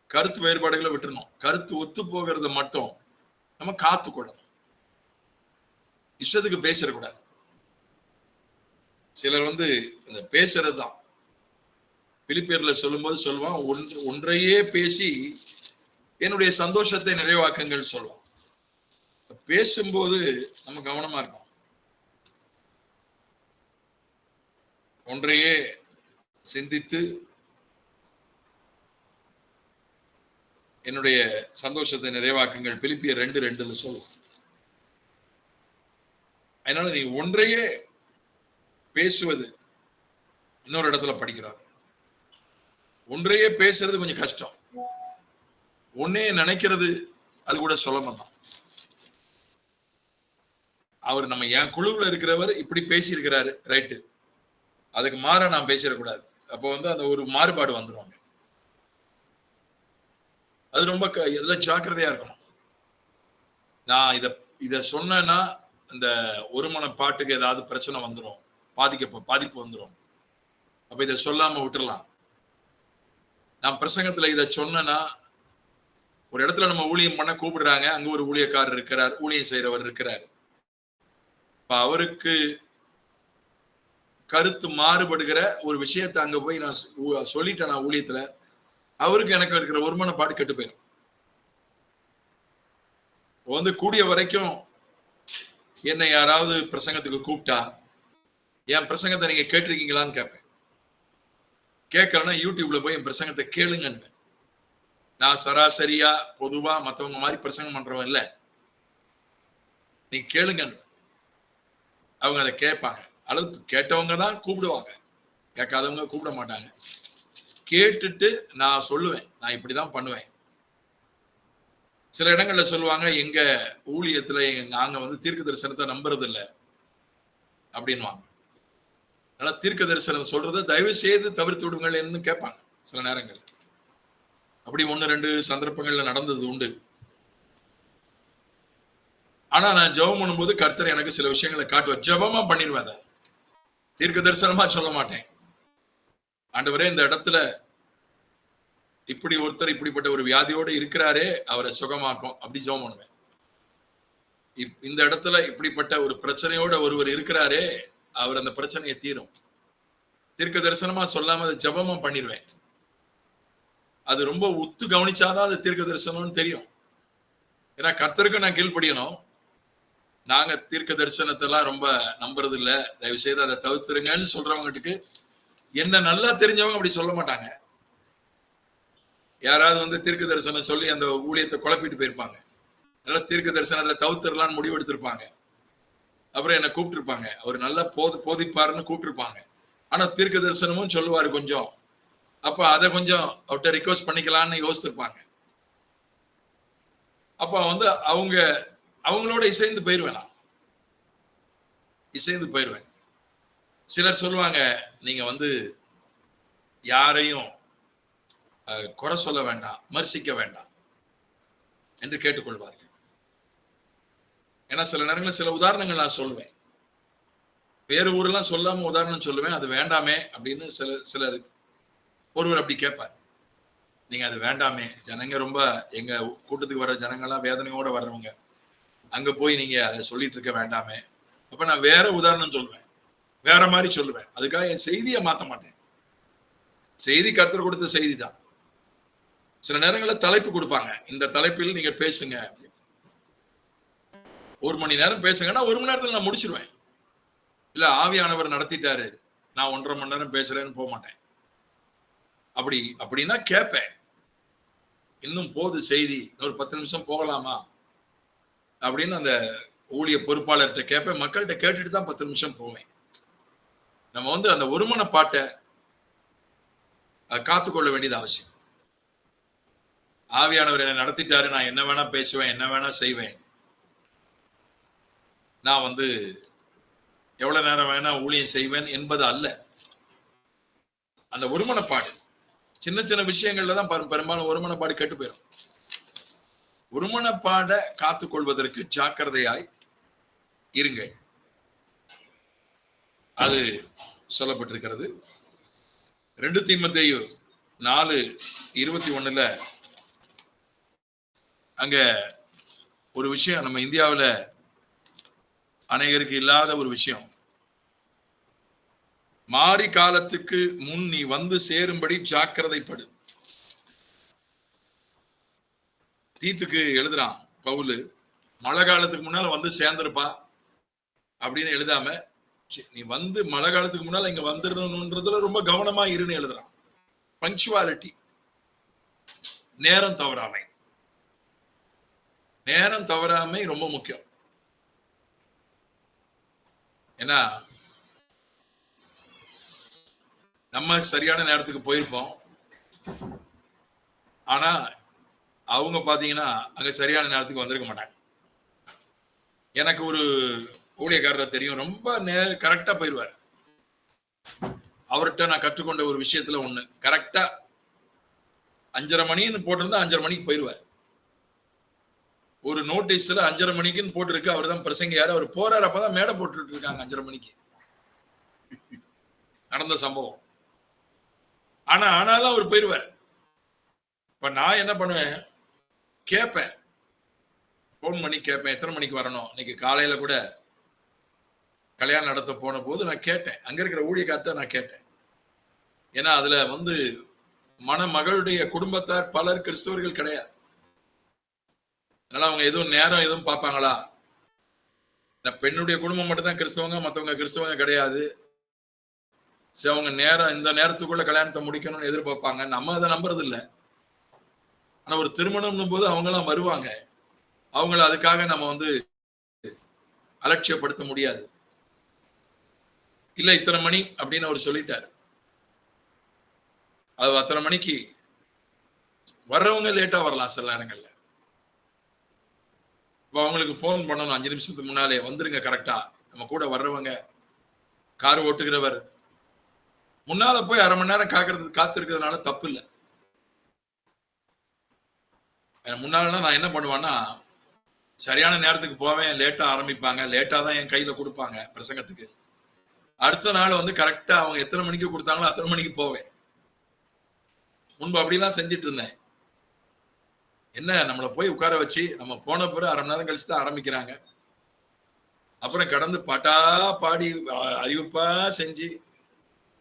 கருத்து வேறுபாடுகளை விட்டுறணும். கருத்து ஒத்து போகிறத மட்டும் நம்ம காத்துக்கொள்ளணும். இஷ்டத்துக்கு பேசக்கூடாது. சிலர் இந்த பேசுறது தான், பிலிப்பியர்ல சொல்லும்போது சொல்லுவான், ஒன்றையே பேசி என்னுடைய சந்தோஷத்தை நிறைவாக்குங்கள் சொல்லுவான். பேசும்போது நம்ம கவனமா இருக்கோம். ஒன்றையே சிந்தித்து என்னுடைய சந்தோஷத்தை நிறைவாக்குங்கள், பிலிப்பியர் 2:2 சொல்லுவோம். அதனால நீ ஒன்றையே பேசுவது இன்னொரு இடத்துல படிக்கிறார். ஒன்றையே பேசுறது கொஞ்சம் கஷ்டம். ஒன்னே நினைக்கிறது அது கூட சுலபம் தான். அவர் நம்ம என் குழுவில் இருக்கிறவர் இப்படி பேசி இருக்கிறாரு, ரைட்டு, அதுக்கு மாற நான் பேசிடக்கூடாது. அப்போ அந்த ஒரு மாறுபாடு வந்துருவாங்க. அது ரொம்ப எல்லாம் ஜாக்கிரதையா இருக்கணும். நான் இத சொன்னேன்னா இந்த ஒருமன பாட்டுக்கு ஏதாவது பிரச்சனை வந்துடும், பாதிப்பு வந்துடும். அப்ப இதை சொல்லாம விட்டுறலாம். நான் பிரசங்கத்துல இதை சொன்னேன்னா, ஒரு இடத்துல நம்ம ஊழியம் பண்ண கூப்பிடுறாங்க, அங்க ஒரு ஊழியக்காரர் இருக்கிறார், ஊழியம் செய்யறவர் இருக்கிறார். அவருக்கு கருத்து மாறுபடுகிற ஒரு விஷயத்தை அங்க போய் நான் சொல்லிட்டேன், நான் ஊழியத்துல, அவருக்கு எனக்கு இருக்கிற ஒருமனப்பாடு கெட்டு போயிடும். கூடிய வரைக்கும் என்னை யாராவது பிரசங்கத்துக்கு கூப்பிட்டா என் பிரசங்கத்தை நீங்க கேட்டிருக்கீங்களான்னு கேட்பேன். கேட்கலன்னா யூடியூப்ல போய் என் பிரசங்கத்தை கேளுங்கன்னு. நான் சராசரியா பொதுவா மற்றவங்க மாதிரி பிரசங்கம் பண்றவன் இல்ல, நீங்க கேளுங்கன்னு. அவங்க அதை கேட்பாங்க, அல்லது கேட்டவங்க தான் கூப்பிடுவாங்க, கேட்காதவங்க கூப்பிட மாட்டாங்க. கேட்டுட்டு நான் சொல்லுவேன், நான் இப்படிதான் பண்ணுவேன். சில இடங்கள்ல சொல்லுவாங்க, எங்க ஊழியத்துல நாங்க தீர்க்க தரிசனத்தை நம்புறது இல்லை அப்படின்வாங்க. அதனால தீர்க்க தரிசனம் சொல்றதை தயவு செய்து தவிர்த்து விடுங்கள்னு கேட்பாங்க சில நேரங்கள். அப்படி 1-2 சந்தர்ப்பங்கள்ல நடந்தது உண்டு. ஆனா நான் ஜெபம் பண்ணும்போது கர்த்தர் எனக்கு சில விஷயங்களை காட்டுவார். ஜெபமா பண்ணிடுவேன், அதை தீர்க்க தரிசனமா சொல்ல மாட்டேன். ஆண்டவரே, இந்த இடத்துல இப்படி ஒருத்தர் இப்படிப்பட்ட ஒரு வியாதியோடு இருக்கிறாரே, அவரை சுகமாக்கும், அப்படி ஜெபம் பண்ணுவேன். இந்த இடத்துல இப்படிப்பட்ட ஒரு பிரச்சனையோட ஒருவர் இருக்கிறாரே, அவர் அந்த பிரச்சனையை தீரும். தீர்க்க தரிசனமா சொல்லாம அதை ஜெபமா பண்ணிடுவேன். அது ரொம்ப உத்து கவனிச்சாதான் அது தீர்க்க தரிசனம்னு தெரியும். ஏன்னா கர்த்தருக்கு நான் கீழ்ப்படியணும். நாங்க தீர்க்க தரிசனத்தை எல்லாம் ரொம்ப நம்புறது இல்ல, தயவு செய்து அதை தவிர்த்துருங்கன்னு சொல்றவங்களுக்கு என்ன நல்லா தெரிஞ்சவங்க அப்படி சொல்ல மாட்டாங்க. யாராவது தீர்க்க தரிசனம் சொல்லி அந்த ஊழியத்தை குழப்பிட்டு போயிருப்பாங்க. நல்லா தீர்க்க தரிசனத்தை தவிர்த்துடலான்னு முடிவு எடுத்திருப்பாங்க. அப்புறம் என்ன கூப்பிட்டு இருப்பாங்க, அவர் நல்லா போதிப்பாருன்னு கூப்பிட்டு இருப்பாங்க. ஆனா தீர்க்க தரிசனமும் சொல்லுவாரு கொஞ்சம். அப்ப அதை கொஞ்சம் அவர்கிட்ட ரிக்வஸ்ட் பண்ணிக்கலாம்னு யோசிச்சிருப்பாங்க. அப்ப அவங்களோட இசைந்து போயிருவேன். சிலர் சொல்லுவாங்க, நீங்க யாரையும் குறை சொல்ல வேண்டாம், விமர்சிக்க வேண்டாம் என்று கேட்டுக்கொள்வார்கள். ஏன்னா சில நேரங்களில் சில உதாரணங்கள் நான் சொல்லுவேன், வேறு ஊரெல்லாம் சொல்லாம உதாரணம் சொல்லுவேன். அது வேண்டாமே அப்படின்னு சிலர் ஒருவர் அப்படி கேட்பார். நீங்க அது வேண்டாமே, ஜனங்க ரொம்ப எங்க கூட்டத்துக்கு வர ஜனங்கள்லாம் வேதனையோட வர்றவங்க, அங்க போய் நீங்க அதை சொல்லிட்டு இருக்க வேண்டாமே. அப்ப நான் வேற உதாரணம் சொல்லுவேன், வேற மாதிரி சொல்லுவேன். அதுக்காக என் செய்தியை மாத்த மாட்டேன். செய்தி கர்த்தர் கொடுத்த செய்தி தான். சில நேரங்களில் தலைப்பு கொடுப்பாங்க, இந்த தலைப்பில் நீங்க பேசுங்க அப்படின்னு. 1 மணி நேரம் பேசுங்கன்னா 1 மணி நேரத்தில் நான் முடிச்சிருவேன். இல்ல ஆவியானவர் நடத்திட்டாரு, நான் 1.5 மணி நேரம் பேசுறேன்னு போக மாட்டேன். அப்படின்னா கேட்பேன், இன்னும் போது செய்தி, ஒரு 10 நிமிஷம் போகலாமா அப்படின்னு அந்த ஊழிய பொறுப்பாளர்கிட்ட கேட்பேன். மக்கள்கிட்ட கேட்டுட்டு தான் 10 நிமிஷம் போவேன். நம்ம அந்த ஒருமனப்பாட்டை காத்துக்கொள்ள வேண்டியது அவசியம். ஆவியானவர் என்னை நடத்திட்டாரு, நான் என்ன வேணா பேசுவேன், என்ன வேணா செய்வேன், நான் எவ்வளவு நேரம் வேணா ஊழியம் செய்வேன் என்பது அல்ல. அந்த ஒருமனப்பாடு சின்ன சின்ன விஷயங்கள்ல தான் பெரும்பாலும் ஒருமனப்பாடு கெட்டு போயிடும். ஒருமனப்பாட காத்துக்கொள்வதற்கு ஜாக்கிரதையாய் இருங்கள். அது சொல்லப்பட்டிருக்கிறது. 2 தீமோத்தேயு 4:21 அங்க ஒரு விஷயம், நம்ம இந்தியாவில் அநேகருக்கு இல்லாத ஒரு விஷயம். மாரி காலத்துக்கு முன் நீ வந்து சேரும்படி ஜாக்கிரதைப்படு. தீத்துக்கு எழுதுறான் பவுலு, மழை காலத்துக்கு முன்னால வந்து சேர்ந்துருப்பா அப்படின்னு எழுதாம, நீ வந்து மழை காலத்துக்கு முன்னால இங்க வந்துடணும்ன்றதுல ரொம்ப கவனமா இருன்னு எழுதுறான். பங்க்சுவாலிட்டி, நேரம் தவறாமை. நேரம் தவறாமை ரொம்ப முக்கியம். ஏன்னா நம்ம சரியான நேரத்துக்கு போயிருப்போம், ஆனா அவங்க பாத்தீங்கன்னா அங்க சரியான நேரத்துக்கு வந்திருக்க மாட்டாங்க. எனக்கு ஒரு ஊழியக்காரரை தெரியும், ரொம்ப கரெக்டா போயிடுவார். அவர்கிட்ட நான் கற்றுக்கொண்ட ஒரு விஷயத்துல ஒண்ணு, கரெக்டா 5:30 மணின்னு போட்டிருந்தா 5:30 மணிக்கு போயிடுவார். ஒரு நோட்டீஸ்ல 5:30 மணிக்குன்னு போட்டிருக்கு, அவர் தான் பிரசங்கியாரு, அவர் போறாரு, அப்பதான் மேடை போட்டுட்டு இருக்காங்க 5:30 மணிக்கு. நடந்த சம்பவம். ஆனாலும் அவர் போயிடுவார். இப்ப நான் என்ன பண்ணுவேன், கேட்பேன், போன் பண்ணி கேட்பேன் எத்தனை மணிக்கு வரணும். இன்னைக்கு காலையில கூட கல்யாணம் நடத்த போன போது நான் கேட்டேன், அங்க இருக்கிற ஊழியக்கார்ட்ட நான் கேட்டேன். ஏன்னா அதுல வந்து மணமகளுடைய குடும்பத்தார் பலர் கிறிஸ்தவர்கள் கிடையாது. அதனால அவங்க எதுவும் நேரம் எதுவும் பார்ப்பாங்களா, பெண்ணுடைய குடும்பம் மட்டும் தான் கிறிஸ்தவங்க, மற்றவங்க கிறிஸ்தவங்க கிடையாது, சரி அவங்க நேரம் இந்த நேரத்துக்குள்ள கல்யாணத்தை முடிக்கணும்னு எதிர்பார்ப்பாங்க. நம்ம அதை நம்புறது இல்லை. ஆனா ஒரு திருமணம் போது அவங்க எல்லாம் வருவாங்க, அவங்கள அதுக்காக நம்ம வந்து அலட்சியப்படுத்த முடியாது. இல்ல இத்தனை மணி அப்படின்னு அவர் சொல்லிட்டாரு, அது அத்தனை மணிக்கு வர்றவங்க லேட்டா வரலாம் சில நேரங்கள்ல. இப்போ அவங்களுக்கு போன் பண்ணணும் 5 நிமிஷத்துக்கு முன்னாலே வந்துருங்க கரெக்டா. நம்ம கூட வர்றவங்க, கார் ஓட்டுகிறவர் முன்னால போய் 1/2 மணி நேரம் காத்திருக்கிறதுனால தப்பு இல்லை. முன்னால நான் என்ன பண்ணுவேன்னா, சரியான நேரத்துக்கு போவேன், லேட்டா ஆரம்பிப்பாங்க, லேட்டா தான் என் கையில கொடுப்பாங்க பிரசங்கத்துக்கு. அடுத்த நாள் வந்து கரெக்டா அவங்க எத்தனை மணிக்கு கொடுத்தாங்களோ அத்தனை மணிக்கு போவேன். முன்பு அப்படிலாம் செஞ்சுட்டு இருந்தேன். என்ன நம்மளை போய் உட்கார வச்சு நம்ம போன பிறகு 1/2 மணி நேரம் கழிச்சு தான் ஆரம்பிக்கிறாங்க. அப்புறம் கடந்து பாட்டா பாடி அறிவிப்பா செஞ்சு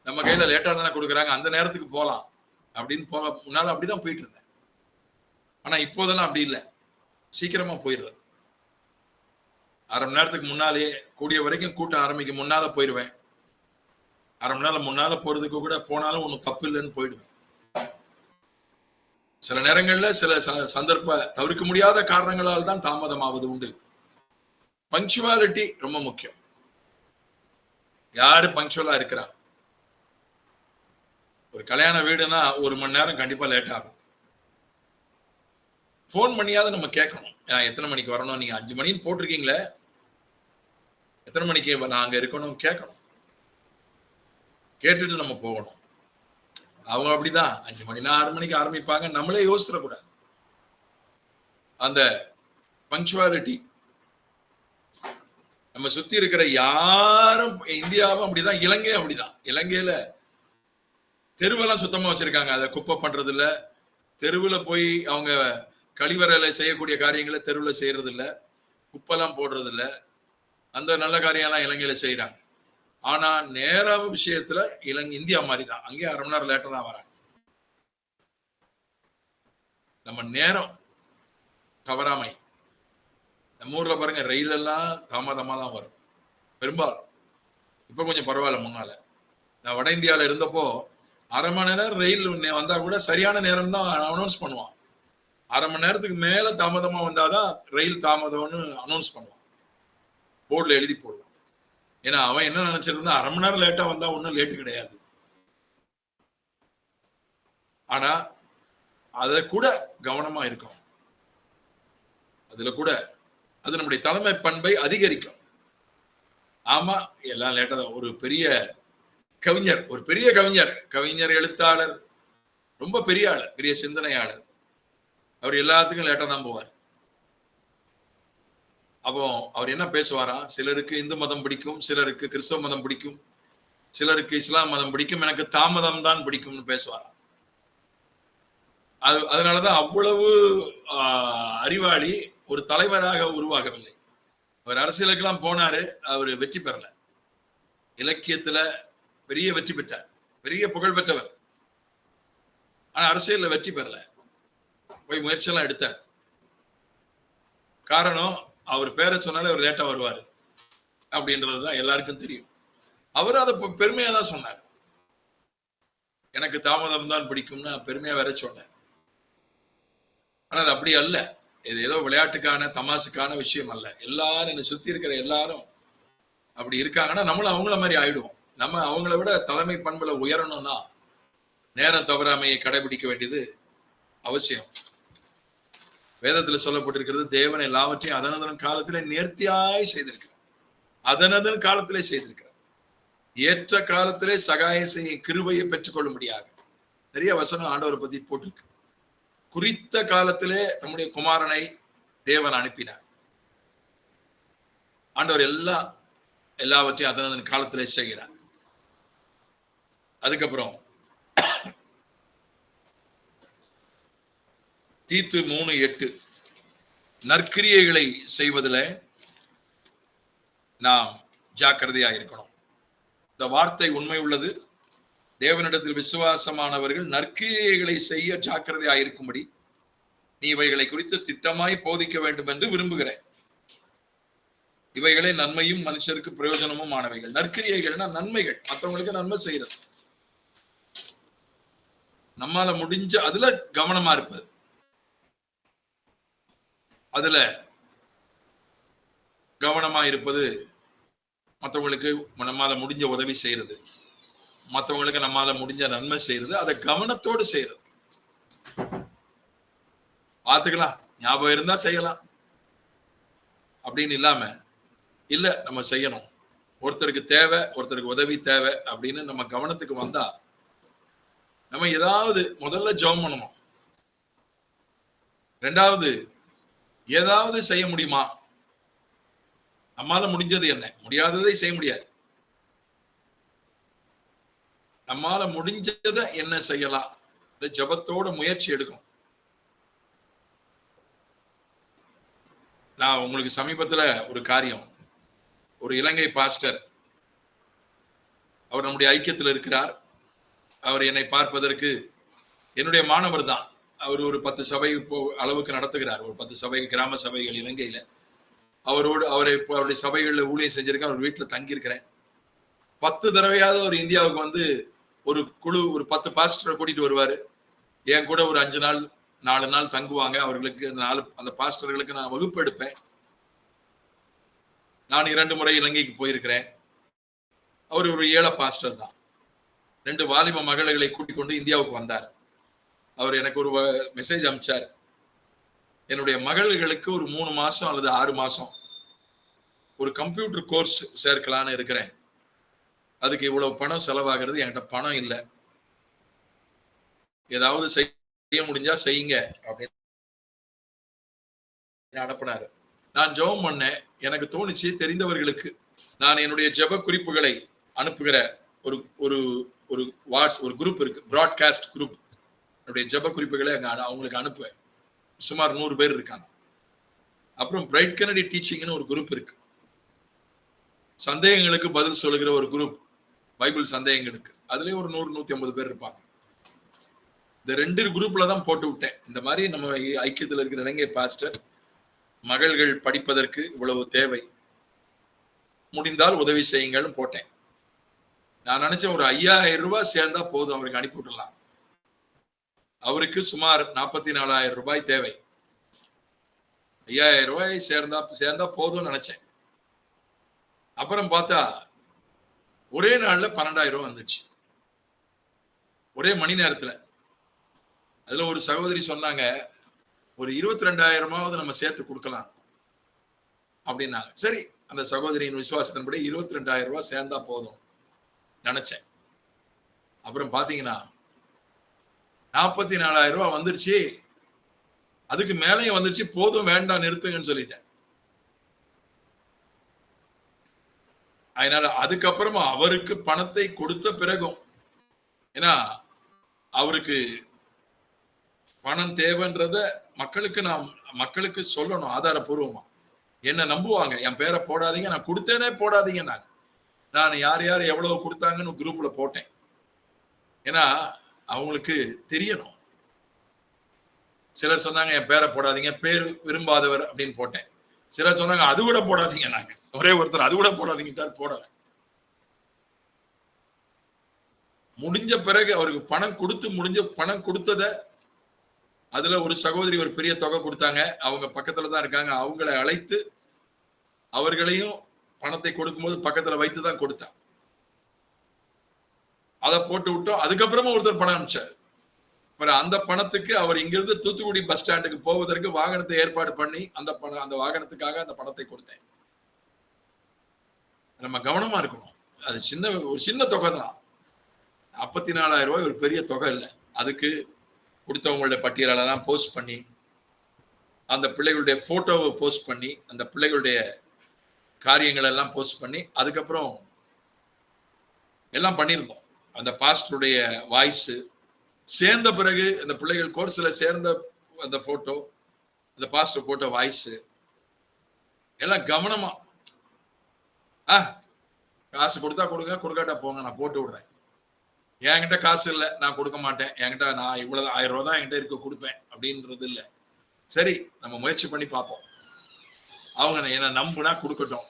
நம்ம கையில லேட்டா தானே கொடுக்குறாங்க, அந்த நேரத்துக்கு போலாம் அப்படின்னு முன்னால அப்படிதான் போயிட்டு இருந்தேன். ஆனா இப்போதெல்லாம் அப்படி இல்லை, சீக்கிரமா போயிடுறேன். 1/2 மணி நேரத்துக்கு முன்னாலேயே, கூடிய வரைக்கும் கூட்டம் ஆரம்பிக்க முன்னால போயிடுவேன். 1/2 மணி நேரம் முன்னால போறதுக்கு கூட போனாலும் ஒன்றும் தப்பு இல்லைன்னு போயிடுவேன். சில நேரங்கள்ல சில சந்தர்ப்ப தவிர்க்க முடியாத காரணங்களால் தான் தாமதமாவது உண்டு. பங்க்சுவாலிட்டி ரொம்ப முக்கியம். யாரு பங்க்சுவலா இருக்கிறா? ஒரு கல்யாண வீடுனா 1 மணி நேரம் கண்டிப்பா லேட் ஆகும். போன் பண்ணியாவது நம்ம கேட்கணும், எத்தனை மணிக்கு வரணும், நீங்க 5 மணின்னு போட்டிருக்கீங்களே, எத்தனை மணிக்கு நான் அங்க இருக்கணும் கேட்கணும். கேட்டுட்டு நம்ம போகணும். அவங்க அப்படிதான் 5 மணினா 6 மணிக்கு ஆரம்பிப்பாங்க, நம்மளே யோசிச்சிடக்கூடாது. அந்த பங்க்சுவாலிட்டி நம்ம சுத்தி இருக்கிற யாரும், இந்தியாவும் அப்படிதான், இலங்கையும் அப்படிதான். இலங்கையில தெருவெல்லாம் சுத்தமா வச்சிருக்காங்க, அதை குப்பை பண்றது இல்ல, தெருவுல போய் அவங்க கழிவறையில செய்யக்கூடிய காரியங்களை தெருவுல செய்யறது இல்ல, குப்பெல்லாம் போடுறது இல்ல, அந்த நல்ல காரியம்லாம் இலங்கையில செய்யறாங்க. ஆனா நேர விஷயத்துல இந்தியா மாதிரி தான், அங்கேயே 1/2 மணி நேரம் லேட்டா தான் வராங்க. நம்ம நேரம் தவறாமை. நம்ம ஊர்ல பாருங்க, ரயில் எல்லாம் தாமதமா தான் வரும் பெரும்பாலும். இப்ப கொஞ்சம் பரவாயில்ல. முன்னால நான் வட இந்தியாவில இருந்தப்போ 1/2 மணி நேரம் ரயில் வந்தா கூட சரியான நேரம் தான் அனௌன்ஸ் பண்ணுவான். 1/2 மணி நேரத்துக்கு மேல தாமதமா வந்தாதான் ரயில் தாமதம்னு அனௌன்ஸ் பண்ணுவான், போர்டுல எழுதி போடுவான். ஏன்னா அவன் என்ன நினைச்சிருந்தா 1/2 மணி நேரம் லேட்டா வந்தா ஒன்னும் லேட்டு கிடையாது. ஆனா அத கூட கவனமா இருக்கும். அதுல கூட அது நம்முடைய தலைமை பண்பை அதிகரிக்கும். ஆமா, எல்லாம் லேட்டா தான். ஒரு பெரிய கவிஞர், எழுத்தாளர், ரொம்ப பெரிய ஆளு, பெரிய சிந்தனையாளர், அவர் எல்லாத்துக்கும் லேட்டா தான் போவார். அப்போ அவர் என்ன பேசுவாரா, சிலருக்கு இந்து மதம் பிடிக்கும், சிலருக்கு கிறிஸ்தவ மதம் பிடிக்கும், சிலருக்கு இஸ்லாம் மதம் பிடிக்கும், எனக்கு தாமதம் தான் பிடிக்கும்னு பேசுவாராம். அதனாலதான் அவ்வளவு அறிவாளி ஒரு தலைவராக உருவாகவில்லை. அவர் அரசியலுக்கெல்லாம் போனாரு, அவர் வெற்றி பெறல. இலக்கியத்துல பெரிய வெற்றி பெற்றார், பெரிய புகழ் பெற்றவர். ஆனா அரசியல்ல வெற்றி பெறல. போய் முயற்சியெல்லாம் எடுத்தார். காரணம், அவர் பேரை சொன்னாலே அவர் லேட்டா வருவார் அப்படின்றதுதான் எல்லாருக்கும் தெரியும். அவர் அதை பெருமையா தான் சொன்னார். எனக்கு தாமதம் தான் பிடிக்கும்னு பெருமையா வேற சொன்னார். ஆனா அது அப்படி அல்ல. இது ஏதோ விளையாட்டுக்கான தமாசுக்கான விஷயம் அல்ல. எல்லாரும் என்னை சுத்தி இருக்கிற எல்லாரும் அப்படி இருக்காங்கன்னா நம்மளும் அவங்கள மாதிரி ஆயிடுவோம். நம்ம அவங்கள விட தலைமை பண்புல உயரணும்னா நேரம் தவறாமையை கடைபிடிக்க வேண்டியது அவசியம். வேதத்துல சொல்லப்பட்டிருக்கிறது, தேவன் எல்லாவற்றையும் அதனதன் காலத்திலே நேர்த்தியாய் செய்திருக்கிறார். அதனதன் காலத்திலே செய்திருக்கிறார். ஏற்ற காலத்திலே சகாயம் செய்ய கிருபையை பெற்றுக்கொள்ளும்படியாக நிறைய வசனம் ஆண்டவரை பத்தி போட்டிருக்கு. குறித்த காலத்திலே நம்முடைய குமாரனை தேவன் அனுப்பினார். ஆண்டவர் எல்லாவற்றையும் அதனதன் காலத்திலே செய்கிறார். அதுக்கப்புறம் தீத்து 3:8 நற்கிரியைகளை செய்வதில் நாம் ஜாக்கிரதையா இருக்கணும். இந்த வார்த்தை உண்மை உள்ளது. தேவனிடத்தில் விசுவாசமானவர்கள் நற்கிரியைகளை செய்ய ஜாக்கிரதையா இருக்கும்படி நீ இவைகளை குறித்து திட்டமாய் போதிக்க வேண்டும் என்று விரும்புகிறேன். இவைகளே நன்மையும் மனுஷருக்கு பிரயோஜனமும் ஆனவைகள். நற்கிரியைகள்னா நன்மைகள், மற்றவங்களுக்கு நன்மை செய்யறது. நம்மால முடிஞ்ச அதுல கவனமா இருப்பது, அதுல கவனமா இருப்பது, மற்றவங்களுக்கு நம்மால முடிஞ்ச உதவி செய்யறது, மற்றவங்களுக்கு நம்மால முடிஞ்ச நன்மை செய்யறது, அதை கவனத்தோடு செய்யறது. பார்த்துக்கலாம், ஞாபகம் இருந்தா செய்யலாம் அப்படின்னு இல்லாம, இல்ல நம்ம செய்யணும், ஒருத்தருக்கு தேவை, ஒருத்தருக்கு உதவி தேவை அப்படின்னு நம்ம கவனத்துக்கு வந்தா நம்ம ஏதாவது முதல்ல ஜெபம் பண்ணணும். ரெண்டாவது, ஏதாவது செய்ய முடியுமா? நம்மால முடிஞ்சது என்ன? முடியாததை செய்ய முடியாது. நம்மால முடிஞ்சதை என்ன செய்யலாம்? ஜெபத்தோட முயற்சி எடுக்கும். நான் உங்களுக்கு சமீபத்துல ஒரு காரியம், ஒரு இலங்கை பாஸ்டர், அவர் நம்முடைய ஐக்கியத்தில் இருக்கிறார். அவர் என்னை பார்ப்பதற்கு என்னுடைய மாணவர் தான். அவர் ஒரு 10 சபை அளவுக்கு நடத்துகிறார். ஒரு 10 சபை, கிராம சபைகள் இலங்கையில. அவருடைய சபைகளில் ஊழியம் செஞ்சிருக்கேன். அவர் வீட்டுல தங்கி இருக்கிறேன். 10 தடவையாவது அவர் இந்தியாவுக்கு வந்து ஒரு குழு, ஒரு 10 பாஸ்டரை கூட்டிட்டு வருவாரு. என் கூட ஒரு 5 நாள் 4 நாள் தங்குவாங்க. அவர்களுக்கு அந்த பாஸ்டர்களுக்கு நான் வகுப்பு எடுப்பேன். நான் 2 முறை இலங்கைக்கு போயிருக்கிறேன். அவர் ஒரு ஏழை பாஸ்டர் தான். 2 வாலிப மகளை கூட்டிக் கொண்டு இந்தியாவுக்கு வந்தார். அவர் எனக்கு ஒரு மெசேஜ் அனுப்பிச்சார். என்னுடைய மகள்களுக்கு ஒரு 3 மாசம் அல்லது 6 மாசம் ஒரு கம்ப்யூட்டர் கோர்ஸ் சேர்க்கலான்னு இருக்கிறேன். அதுக்கு இவ்வளவு பணம் செலவாகிறது, என்கிட்ட பணம் இல்லை, ஏதாவது செய்ய முடிஞ்சா செய்யுங்க அப்படின்னு அனுப்பினாரு. நான் ஜெபம் பண்ணேன். எனக்கு தோணுச்சு, தெரிந்தவர்களுக்கு நான் என்னுடைய ஜெப குறிப்புகளை அனுப்புகிற ஒரு ஒரு ஒரு வாட்ஸ் ஒரு குரூப் இருக்கு, பிராட்காஸ்ட் குரூப். என்னுடைய ஜெப குறிப்புகளை அவங்களுக்கு அனுப்புவேன். சுமார் 100 பேர் இருக்காங்க. அப்புறம் பிரைட் கெனடி டீச்சிங்னு ஒரு குரூப் இருக்கு. சந்தேகங்களுக்கு பதில் சொல்லுகிற ஒரு குரூப், பைபிள் சந்தேகங்களுக்கு. அதுலயும் ஒரு 100-150 பேர் இருப்பாங்க. இந்த 2 குரூப்ல தான் போட்டு விட்டேன். இந்த மாதிரி நம்ம ஐக்கியத்தில் இருக்கிற இலங்கை பாஸ்டர் மகள்கள் படிப்பதற்கு இவ்வளவு தேவை, முடிந்தால் உதவி செய்யுங்கள்னு போட்டேன். நான் நினைச்சேன் ஒரு 5000 ரூபாய் சேர்ந்தா போதும், அவருக்கு அனுப்பி விடலாம். அவருக்கு சுமார் 44,000 ரூபாய் தேவை. 5000 ரூபாய் சேர்ந்தா போதும்னு நினைச்சேன். அப்புறம் பார்த்தா ஒரே நாள்ல 12,000 ரூபாய் வந்துச்சு, ஒரே மணி நேரத்துல. அதுல ஒரு சகோதரி சொன்னாங்க, ஒரு 22,000 நம்ம சேர்த்து கொடுக்கலாம் அப்படின்னாங்க. சரி, அந்த சகோதரியின் விசுவாசத்தின்படி 22,000 ரூபாய் சேர்ந்தா போதும் நினைச்சேன். அப்புறம் பாத்தீங்கன்னா 44,000 ரூபாய் வந்துருச்சு. அதுக்கு மேலேயும் வந்துருச்சு. போதும், வேண்டாம், நிறுத்துங்கன்னு சொல்லிட்டேன். அதனால அதுக்கப்புறமா அவருக்கு பணத்தை கொடுத்த பிறகும், ஏன்னா அவருக்கு பணம் தேவைன்றத மக்களுக்கு சொல்லணும் ஆதாரபூர்வமா. என்ன நம்புவாங்க, என் பேரை போடாதீங்க, நான் கொடுத்தேனே போடாதீங்க. நான் யார் யார் எவ்வளவு கொடுத்தாங்கன்னு குரூப்ல போட்டேன். ஏன்னா அவங்களுக்கு தெரியணும். சிலர் சொன்னாங்க என் பேரை போடாதீங்க, பேர் விரும்பாதவர் அப்படின்னு போட்டேன். சிலர் சொன்னாங்க அது கூட போடாதீங்க. நாங்க ஒரே ஒருத்தர் அது கூட போடாதீங்க போடல. முடிஞ்ச பிறகு அவருக்கு பணம் கொடுத்து பணம் கொடுத்தத அதுல ஒரு சகோதரி ஒரு பெரிய தொகை கொடுத்தாங்க. அவங்க பக்கத்துலதான் இருக்காங்க. அவங்களை அழைத்து அவர்களையும் பணத்தை கொடுக்கும்போது பக்கத்துல வைத்துதான் கொடுத்தாங்க. அதை போட்டு விட்டோம். அதுக்கப்புறமா ஒருத்தர் பணம் அனுப்பிச்சார். அந்த பணத்துக்கு அவர் இங்கிருந்து தூத்துக்குடி பஸ் ஸ்டாண்டுக்கு போவதற்கு வாகனத்தை ஏற்பாடு பண்ணி அந்த வாகனத்துக்காக அந்த பணத்தை கொடுத்தேன். நம்ம கவனமா இருக்கணும். அது ஒரு சின்ன தொகை தான். 54,000 ரூபாய் ஒரு பெரிய தொகை இல்லை. அதுக்கு கொடுத்தவங்களுடைய பட்டியலெல்லாம் போஸ்ட் பண்ணி, அந்த பிள்ளைகளுடைய போட்டோவை போஸ்ட் பண்ணி, அந்த பிள்ளைகளுடைய காரியங்கள் எல்லாம் போஸ்ட் பண்ணி, அதுக்கப்புறம் எல்லாம் பண்ணியிருந்தோம். அந்த பாஸ்டருடைய வாய்ஸ் சேர்ந்த பிறகு அந்த பிள்ளைகள் கோர்ஸ்ல சேர்ந்த அந்த போட்டோ, அந்த பாஸ்டர் போட்டோ வாய்ஸ் எல்லாம் கவனமா, காசு கொடுத்தா கொடுங்க, கொடுக்காட்டா போங்க, நான் போட்டு விடுறேன். என்கிட்ட காசு இல்லை, நான் கொடுக்க மாட்டேன், என்கிட்ட நான் இவ்வளவு 1000 ரூபா தான் என்கிட்ட இருக்க கொடுப்பேன் அப்படின்றது இல்லை. சரி, நம்ம முயற்சி பண்ணி பார்ப்போம். அவங்க என்ன நம்புனா கொடுக்கட்டும்.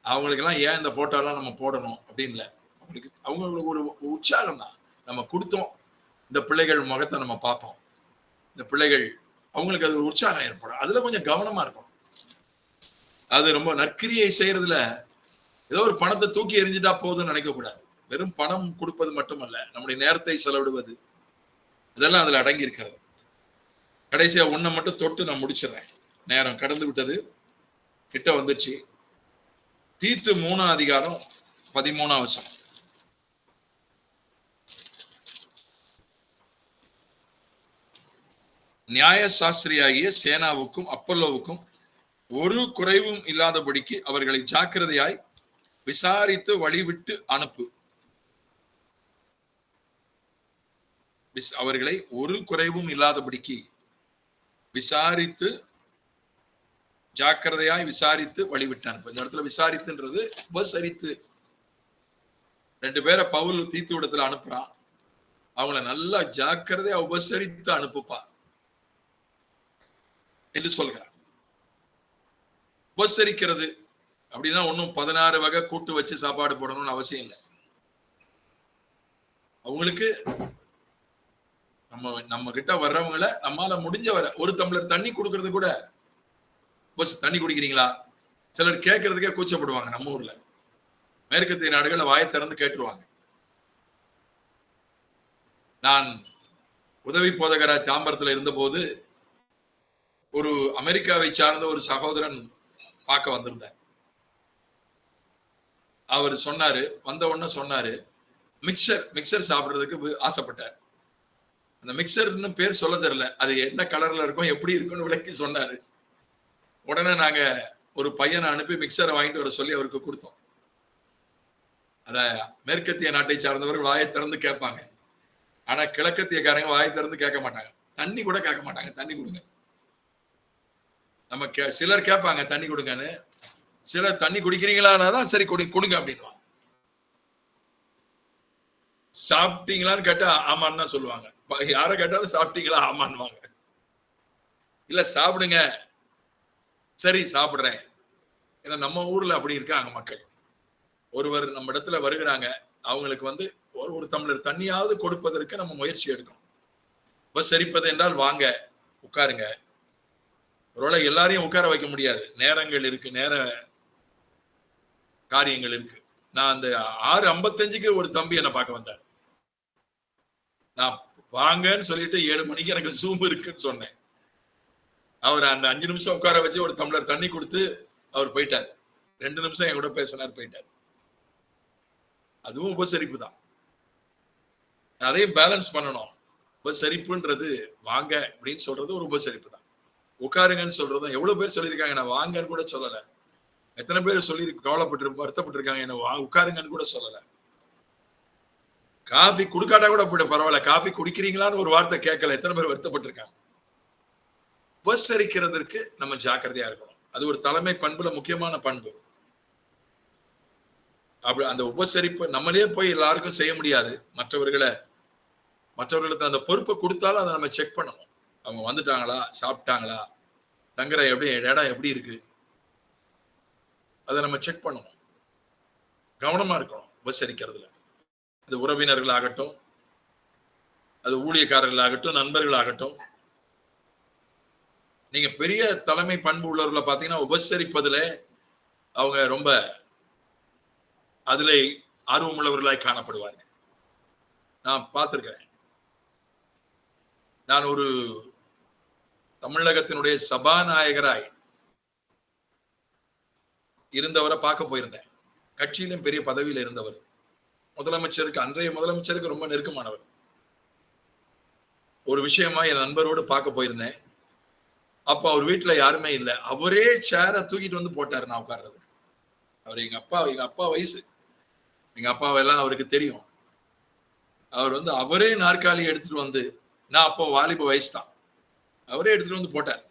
அவங்களுக்கு எல்லாம் ஏன் இந்த போட்டோ எல்லாம் நம்ம போடணும் அப்படின்னு இல்லை. அவங்களுக்கு ஒரு உற்சாகம் தான். நம்ம கொடுத்தோம், இந்த பிள்ளைகள் முகத்தை நம்ம பார்ப்போம், இந்த பிள்ளைகள் அவங்களுக்கு அது ஒரு உற்சாகம் ஏற்படும். அதுல கொஞ்சம் கவனமா இருக்கும். அது ரொம்ப நற்கிரியை செய்யறதுல ஏதோ ஒரு பணத்தை தூக்கி எறிஞ்சிட்டா போதும்னு நினைக்க கூடாது. வெறும் பணம் கொடுப்பது மட்டுமல்ல, நம்முடைய நேரத்தை செலவிடுவது, இதெல்லாம் அதுல அடங்கி இருக்கிறது. கடைசியா ஒன்றை மட்டும் தொட்டு நான் முடிச்சிடுறேன். நேரம் கடந்து விட்டது, கிட்ட வந்துச்சு. தீத்து 3 அதிகாரம் 13 வசனம். நியாய சாஸ்திரியாகிய சேனாவுக்கும் அப்பல்லோவுக்கும் ஒரு குறைவும் இல்லாதபடிக்கு அவர்களை ஜாக்கிரதையாய் விசாரித்து வழிவிட்டு அனுப்பு. அவர்களை ஒரு குறைவும் இல்லாதபடிக்கு விசாரித்து, ஜாக்கிரதையாய் விசாரித்து வழிவிட்டு அனுப்பு. இந்த இடத்துல விசாரித்துன்றது உபசரித்து. 2 பேரை பவுல் தீத்து இடத்துல அனுப்புறான். அவங்கள நல்லா ஜாக்கிரதையா உபசரித்து அனுப்புப்பா என்று சொல்கிறார். உபசரிக்கிறது அப்படின்னா ஒன்னும் 16 வகை கூட்டு வச்சு சாப்பாடு போடணும்னு அவசியம் இல்லை. அவங்களுக்கு நம்ம கிட்ட வர்றவங்களை நம்மால முடிஞ்ச வர ஒரு டம்ளர் தண்ணி கொடுக்கறது கூட, தண்ணி குடிக்கிறீங்களா, சிலர் கேட்கறதுக்கே கூச்சப்படுவாங்க. நம்ம ஊர்ல மேற்கத்திய நாடுகள் வாயை திறந்து கேட்டுருவாங்க. நான் உதவி போதகரா தாம்பரத்துல இருந்த போது ஒரு அமெரிக்காவை சார்ந்த ஒரு சகோதரன் பார்க்க வந்திருந்தேன். அவர் சொன்னாரு, வந்த உடனே சொன்னாரு, மிக்சர் சாப்பிடுறதுக்கு ஆசைப்பட்டார். அந்த மிக்சர்னு பேர் சொல்ல தெரியல, அது என்ன கலர்ல இருக்கும் எப்படி இருக்குன்னு விளக்கி சொன்னாரு. உடனே நாங்க ஒரு பையனை அனுப்பி மிக்சரை வாங்கிட்டு வர சொல்லி அவருக்கு கொடுத்தோம். அத மேற்கத்திய நாட்டை சார்ந்தவர்கள் வாயை திறந்து கேட்பாங்க. ஆனா கிழக்கத்தியக்காரங்க வாயை திறந்து கேட்க மாட்டாங்க, தண்ணி கூட கேட்க மாட்டாங்க. தண்ணி கொடுங்க, நம்ம சிலர் கேட்பாங்க தண்ணி கொடுங்கன்னு. சிலர் தண்ணி குடிக்கிறீங்களாதான் சரி கொடுங்க அப்படின்னு. சாப்பிட்டீங்களான்னு கேட்டா ஆமான்னு தான் சொல்லுவாங்க. யார கேட்டாலும் சாப்பிட்டீங்களா ஆமான்னுவாங்க. இல்ல சாப்பிடுங்க, சரி சாப்பிடுறேன். ஏன்னா நம்ம ஊர்ல அப்படி இருக்காங்க மக்கள். ஒருவர் நம்ம இடத்துல வருகிறாங்க, அவங்களுக்கு ஒரு டம்ளர் தண்ணியாவது கொடுப்பதற்கு நம்ம முயற்சி எடுக்கணும். உபசரிப்பது என்றால் வாங்க உட்காருங்க. ஒருவேளை எல்லாரையும் உட்கார வைக்க முடியாது, நேரங்கள் இருக்கு, நேர காரியங்கள் இருக்கு. நான் அந்த 6:55 ஒரு தம்பி என்னை பார்க்க வந்தார். நான் வாங்கன்னு சொல்லிட்டு 7 மணிக்கு எனக்கு ஜூம் இருக்குன்னு சொன்னேன். அவர் அந்த 5 நிமிஷம் உட்கார வச்சு ஒரு டம்ளர் தண்ணி கொடுத்து அவர் போயிட்டார். 2 நிமிஷம் என் கூட பேசினார், போயிட்டார். அதுவும் உபசரிப்பு தான். அதையும் பேலன்ஸ் பண்ணணும். உபசரிப்புன்றது வாங்க அப்படின்னு சொல்றது ஒரு உபசரிப்பு தான். உட்காருங்கன்னு சொல்றதும் எவ்வளவு பேர் சொல்லியிருக்காங்க, நான் வாங்கன்னு கூட சொல்லல. எத்தனை பேர் சொல்லி கவலைப்பட்டு வருத்தப்பட்டிருக்காங்க, என்ன உட்காருங்கன்னு கூட சொல்லல. காஃபி குடுக்காட்டா கூட போயிட பரவாயில்ல, காஃபி குடிக்கிறீங்களான்னு ஒரு வார்த்தை கேட்கல. எத்தனை பேர் வருத்தப்பட்டிருக்காங்க. உபசரிக்கிறதுக்கு நம்ம ஜாக்கிரதையா இருக்கணும். அது ஒரு தலைமை பண்புல முக்கியமான பண்பு. அப்படி அந்த உபசரிப்பு நம்மளே போய் எல்லாருக்கும் செய்ய முடியாது. மற்றவர்களுக்கு அந்த பொறுப்பை கொடுத்தாலும் அதை நம்ம செக் பண்ணணும். அவங்க வந்துட்டாங்களா, சாப்பிட்டாங்களா, தங்குற இடம் எப்படி இருக்கு, அதை நம்ம செக் பண்ணணும். கவனமா இருக்கணும் உபசரிக்கிறதுல. அது உறவினர்கள் ஆகட்டும், அது ஊழியக்காரர்கள் ஆகட்டும், நண்பர்கள் ஆகட்டும். நீங்க பெரிய தலைமை பண்பு உள்ளவர்களை பார்த்தீங்கன்னா உபசரிப்பதுல அவங்க ரொம்ப அதுல ஆர்வமுள்ளவர்களாய் காணப்படுவாங்க. நான் பார்த்திருக்கிறேன். நான் ஒரு தமிழகத்தினுடைய சபாநாயகராய் இருந்தவரை பார்க்க போயிருந்தேன். கட்சியிலும் பெரிய பதவியில் இருந்தவர். அன்றைய முதலமைச்சருக்கு ரொம்ப நெருக்கமானவர். ஒரு விஷயமா என் நண்பரோடு பார்க்க போயிருந்தேன். அப்ப அவர் வீட்டுல யாருமே இல்லை. அவரே சேரை தூக்கிட்டு வந்து போட்டாரு நான் உட்கார்றதுக்கு. அவர் எங்க அப்பா வயசு. எங்க அப்பாவெல்லாம் அவருக்கு தெரியும். அவர் அவரே நாற்காலியை எடுத்துட்டு வந்து, நான் அப்போ வாலிப வயசு தான், அவரே எடுத்துட்டு வந்து போட்டார்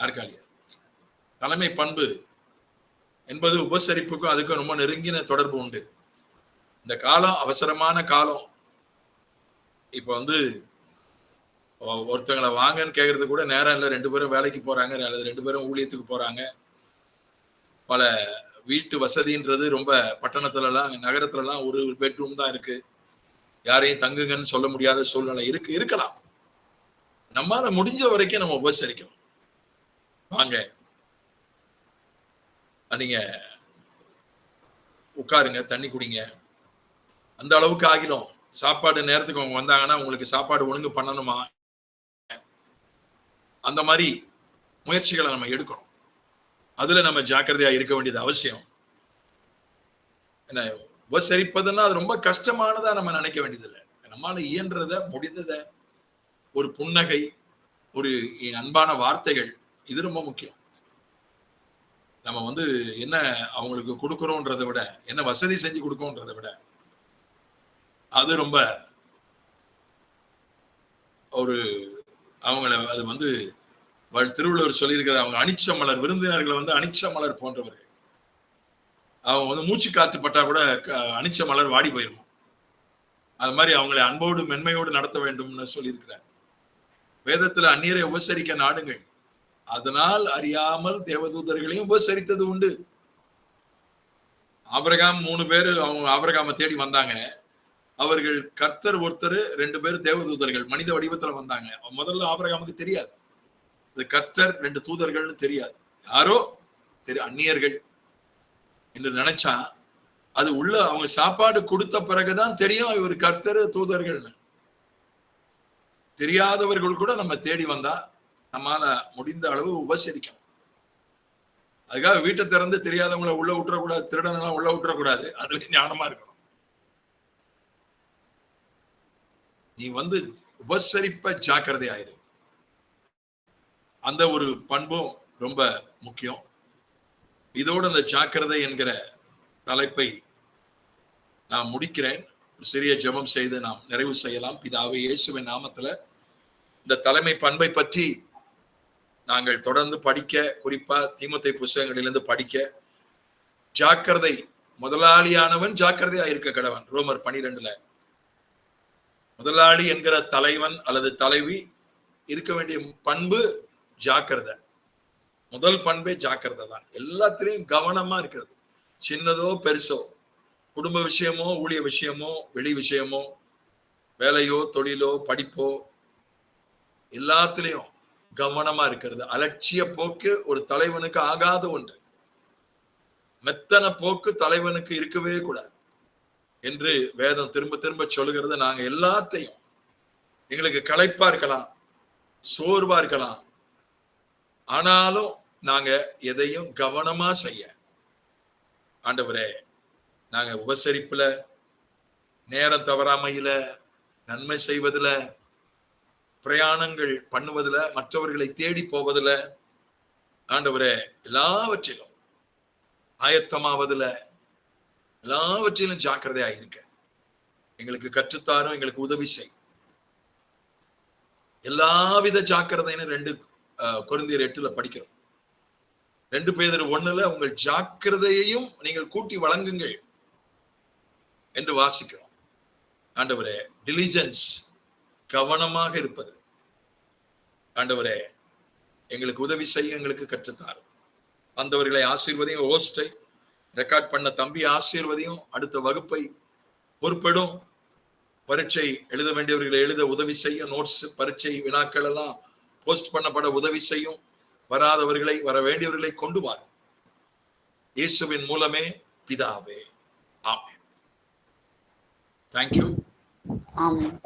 நாற்காலியை. தலைமை பண்பு என்பது உபசரிப்புக்கும் அதுக்கும் ரொம்ப நெருங்கின தொடர்பு உண்டு. இந்த காலம் அவசரமான காலம். இப்ப ஒருத்தங்களை வாங்கன்னு கேட்கறது கூட நேரம் இல்லை. 2 பேரும் வேலைக்கு போறாங்க, அல்லது 2 பேரும் ஊழியத்துக்கு போறாங்க. பல வீட்டு வசதின்றது ரொம்ப பட்டணத்துலலாம், நகரத்துலலாம் ஒரு பெட்ரூம் தான் இருக்கு. யாரையும் தங்குங்கன்னு சொல்ல முடியாத சூழ்நிலை இருக்கலாம். நம்மால முடிஞ்ச வரைக்கும் நம்ம உபசரிக்கணும். வாங்க, நீங்க உட்காருங்க, தண்ணி குடிங்க. அந்த அளவுக்கு ஆகிடும். சாப்பாடு நேரத்துக்கு அவங்க வந்தாங்கன்னா உங்களுக்கு சாப்பாடு ஒழுங்கு பண்ணணுமா, அந்த மாதிரி முயற்சிகளை நம்ம எடுக்கணும். அதுல நம்ம ஜாக்கிரதையா இருக்க வேண்டியது அவசியம். என்ன உபசரிப்பதுன்னா அது ரொம்ப கஷ்டமானதா நம்ம நினைக்க வேண்டியதில்லை. நம்மால இயன்றத, முடிந்தத, ஒரு புன்னகை, ஒரு அன்பான வார்த்தைகள், இது ரொம்ப முக்கியம். நம்ம என்ன அவங்களுக்கு கொடுக்கிறோன்றதை விட, என்ன வசதி செஞ்சு கொடுக்கோன்றதை விட, அது ரொம்ப ஒரு அவங்கள அது திருவள்ளுவர் சொல்லியிருக்கிறது, அவங்க அனிச்ச மலர், விருந்தினர்களை அனிச்ச மலர் போன்றவர்கள். அவங்க மூச்சு காத்து பட்டா கூட அனிச்ச மலர் வாடி போயிடும். அது மாதிரி அவங்களை அன்போடு மென்மையோடு நடத்த வேண்டும்னு சொல்லியிருக்கிறார். வேதத்துல அந்நியரை உபசரிக்க நாடுங்கள், அதனால் அறியாமல் தேவதூதர்களையும் உபசரித்தது உண்டு. ஆபிரகாம் 3 பேரு அவங்க ஆபிரகாமை தேடி வந்தாங்க. அவர்கள் கர்த்தர் ஒருத்தர், 2 பேர் தேவதூதர்கள் மனித வடிவத்துல வந்தாங்க. முதல்ல ஆபிரகாமுக்கு தெரியாது இது கர்த்தர் 2 தூதர்கள்னு தெரியாது. யாரோ அந்நியர்கள் என்று நினைச்சா, அது உள்ள அவங்க சாப்பாடு கொடுத்த பிறகுதான் தெரியும் இவர் கர்த்தர் தூதர்கள். தெரியாதவர்கள் கூட நம்ம தேடி வந்தா நம்மால முடிந்த அளவு உபசரிக்கணும். அதுக்காக வீட்டை திறந்து தெரியாதவங்களை உள்ள விட்டுறக்கூடாது, திருடனெல்லாம் உள்ள விட்டுறக்கூடாது. அதுல ஞானமா இருக்கணும். நீ உபசரிப்ப ஜாக்கிரதை ஆயிரு. அந்த ஒரு பண்பும் ரொம்ப முக்கியம். இதோடு அந்த ஜாக்கிரதை என்கிற தலைப்பை நான் முடிக்கிறேன். சிறிய ஜெபம் செய்து நாம் நிறைவு செய்யலாம். பிதாவே, இயேசுவின் நாமத்துல இந்த தலைமை பண்பை பற்றி நாங்கள் தொடர்ந்து படிக்க, குறிப்பா தீமோத்தேயு புத்தகங்களிலிருந்து படிக்க, ஜாக்கிரதை, முதலாளியானவன் ஜாக்கிரதையா இருக்க கடவன். ரோமர் 12 முதலாளி என்கிற தலைவன் அல்லது தலைவி இருக்க வேண்டிய பண்பு ஜாக்கிரதை. முதல் பண்பே ஜாக்கிரதை தான். எல்லாத்திலையும் கவனமா இருக்கிறது. சின்னதோ பெருசோ, குடும்ப விஷயமோ, ஊழிய விஷயமோ, வெளி விஷயமோ, வேலையோ, தொழிலோ, படிப்போ, எல்லாத்திலையும் கவனமா இருக்கிறது. அலட்சிய போக்கு ஒரு தலைவனுக்கு ஆகாத ஒன்று. மெத்தன போக்கு தலைவனுக்கு இருக்கவே கூடாது என்று வேதம் திரும்ப திரும்ப சொல்லுகிறது. நாங்க எல்லாத்தையும், எங்களுக்கு களைப்பா இருக்கலாம், சோர்வா இருக்கலாம், ஆனாலும் நாங்க எதையும் கவனமா செய்ய, ஆண்டவரே, நாங்க உபசரிப்புல, நேரம் தவறாமையில, நன்மை செய்வதில், பிரயாணங்கள் பண்ணுவதில், மற்றவர்களை தேடி போவதில், ஆண்டவரே, எல்லாவற்றிலும் ஆயத்தமாவதில், எல்லாவற்றிலும் ஜாக்கிரதையா இருக்க எங்களுக்கு கற்றுத்தாரும், எங்களுக்கு உதவி செய். எல்லாவித ஜாக்கிரதைன்னு 2 கொரிந்தியர் 8 படிக்கிறோம். 2 பேதுரு 1 உங்கள் ஜாக்கிரதையையும் நீங்கள் கூட்டி வழங்குங்கள். என்று வாசிக்கிறோம். ஆண்டவரே, டிலிஜென்ஸ், கவனமாக இருப்பது. ஆண்டவரே, எங்களுக்கு உதவி செய்ய எங்களுக்கு கற்றுத்தாரும். வந்தவர்களை ஆசீர்வதியும், ஹோஸ்டை ரெக்கார்ட் பண்ண தம்பி ஆசீர்வதியும், அடுத்த வகுப்பை பொறுப்பெடும். பரீட்சை எழுத வேண்டியவர்களை எழுத உதவி செய்ய, நோட்ஸ் பரீட்சை வினாக்கள் எல்லாம் போஸ்ட் பண்ணப்பட உதவி செய்யும். வராதவர்களை, வர வேண்டியவர்களை கொண்டு வாரும். இயேசுவின் மூலமே பிதாவே, ஆமென். தேங்க்யூ. ஆமென்.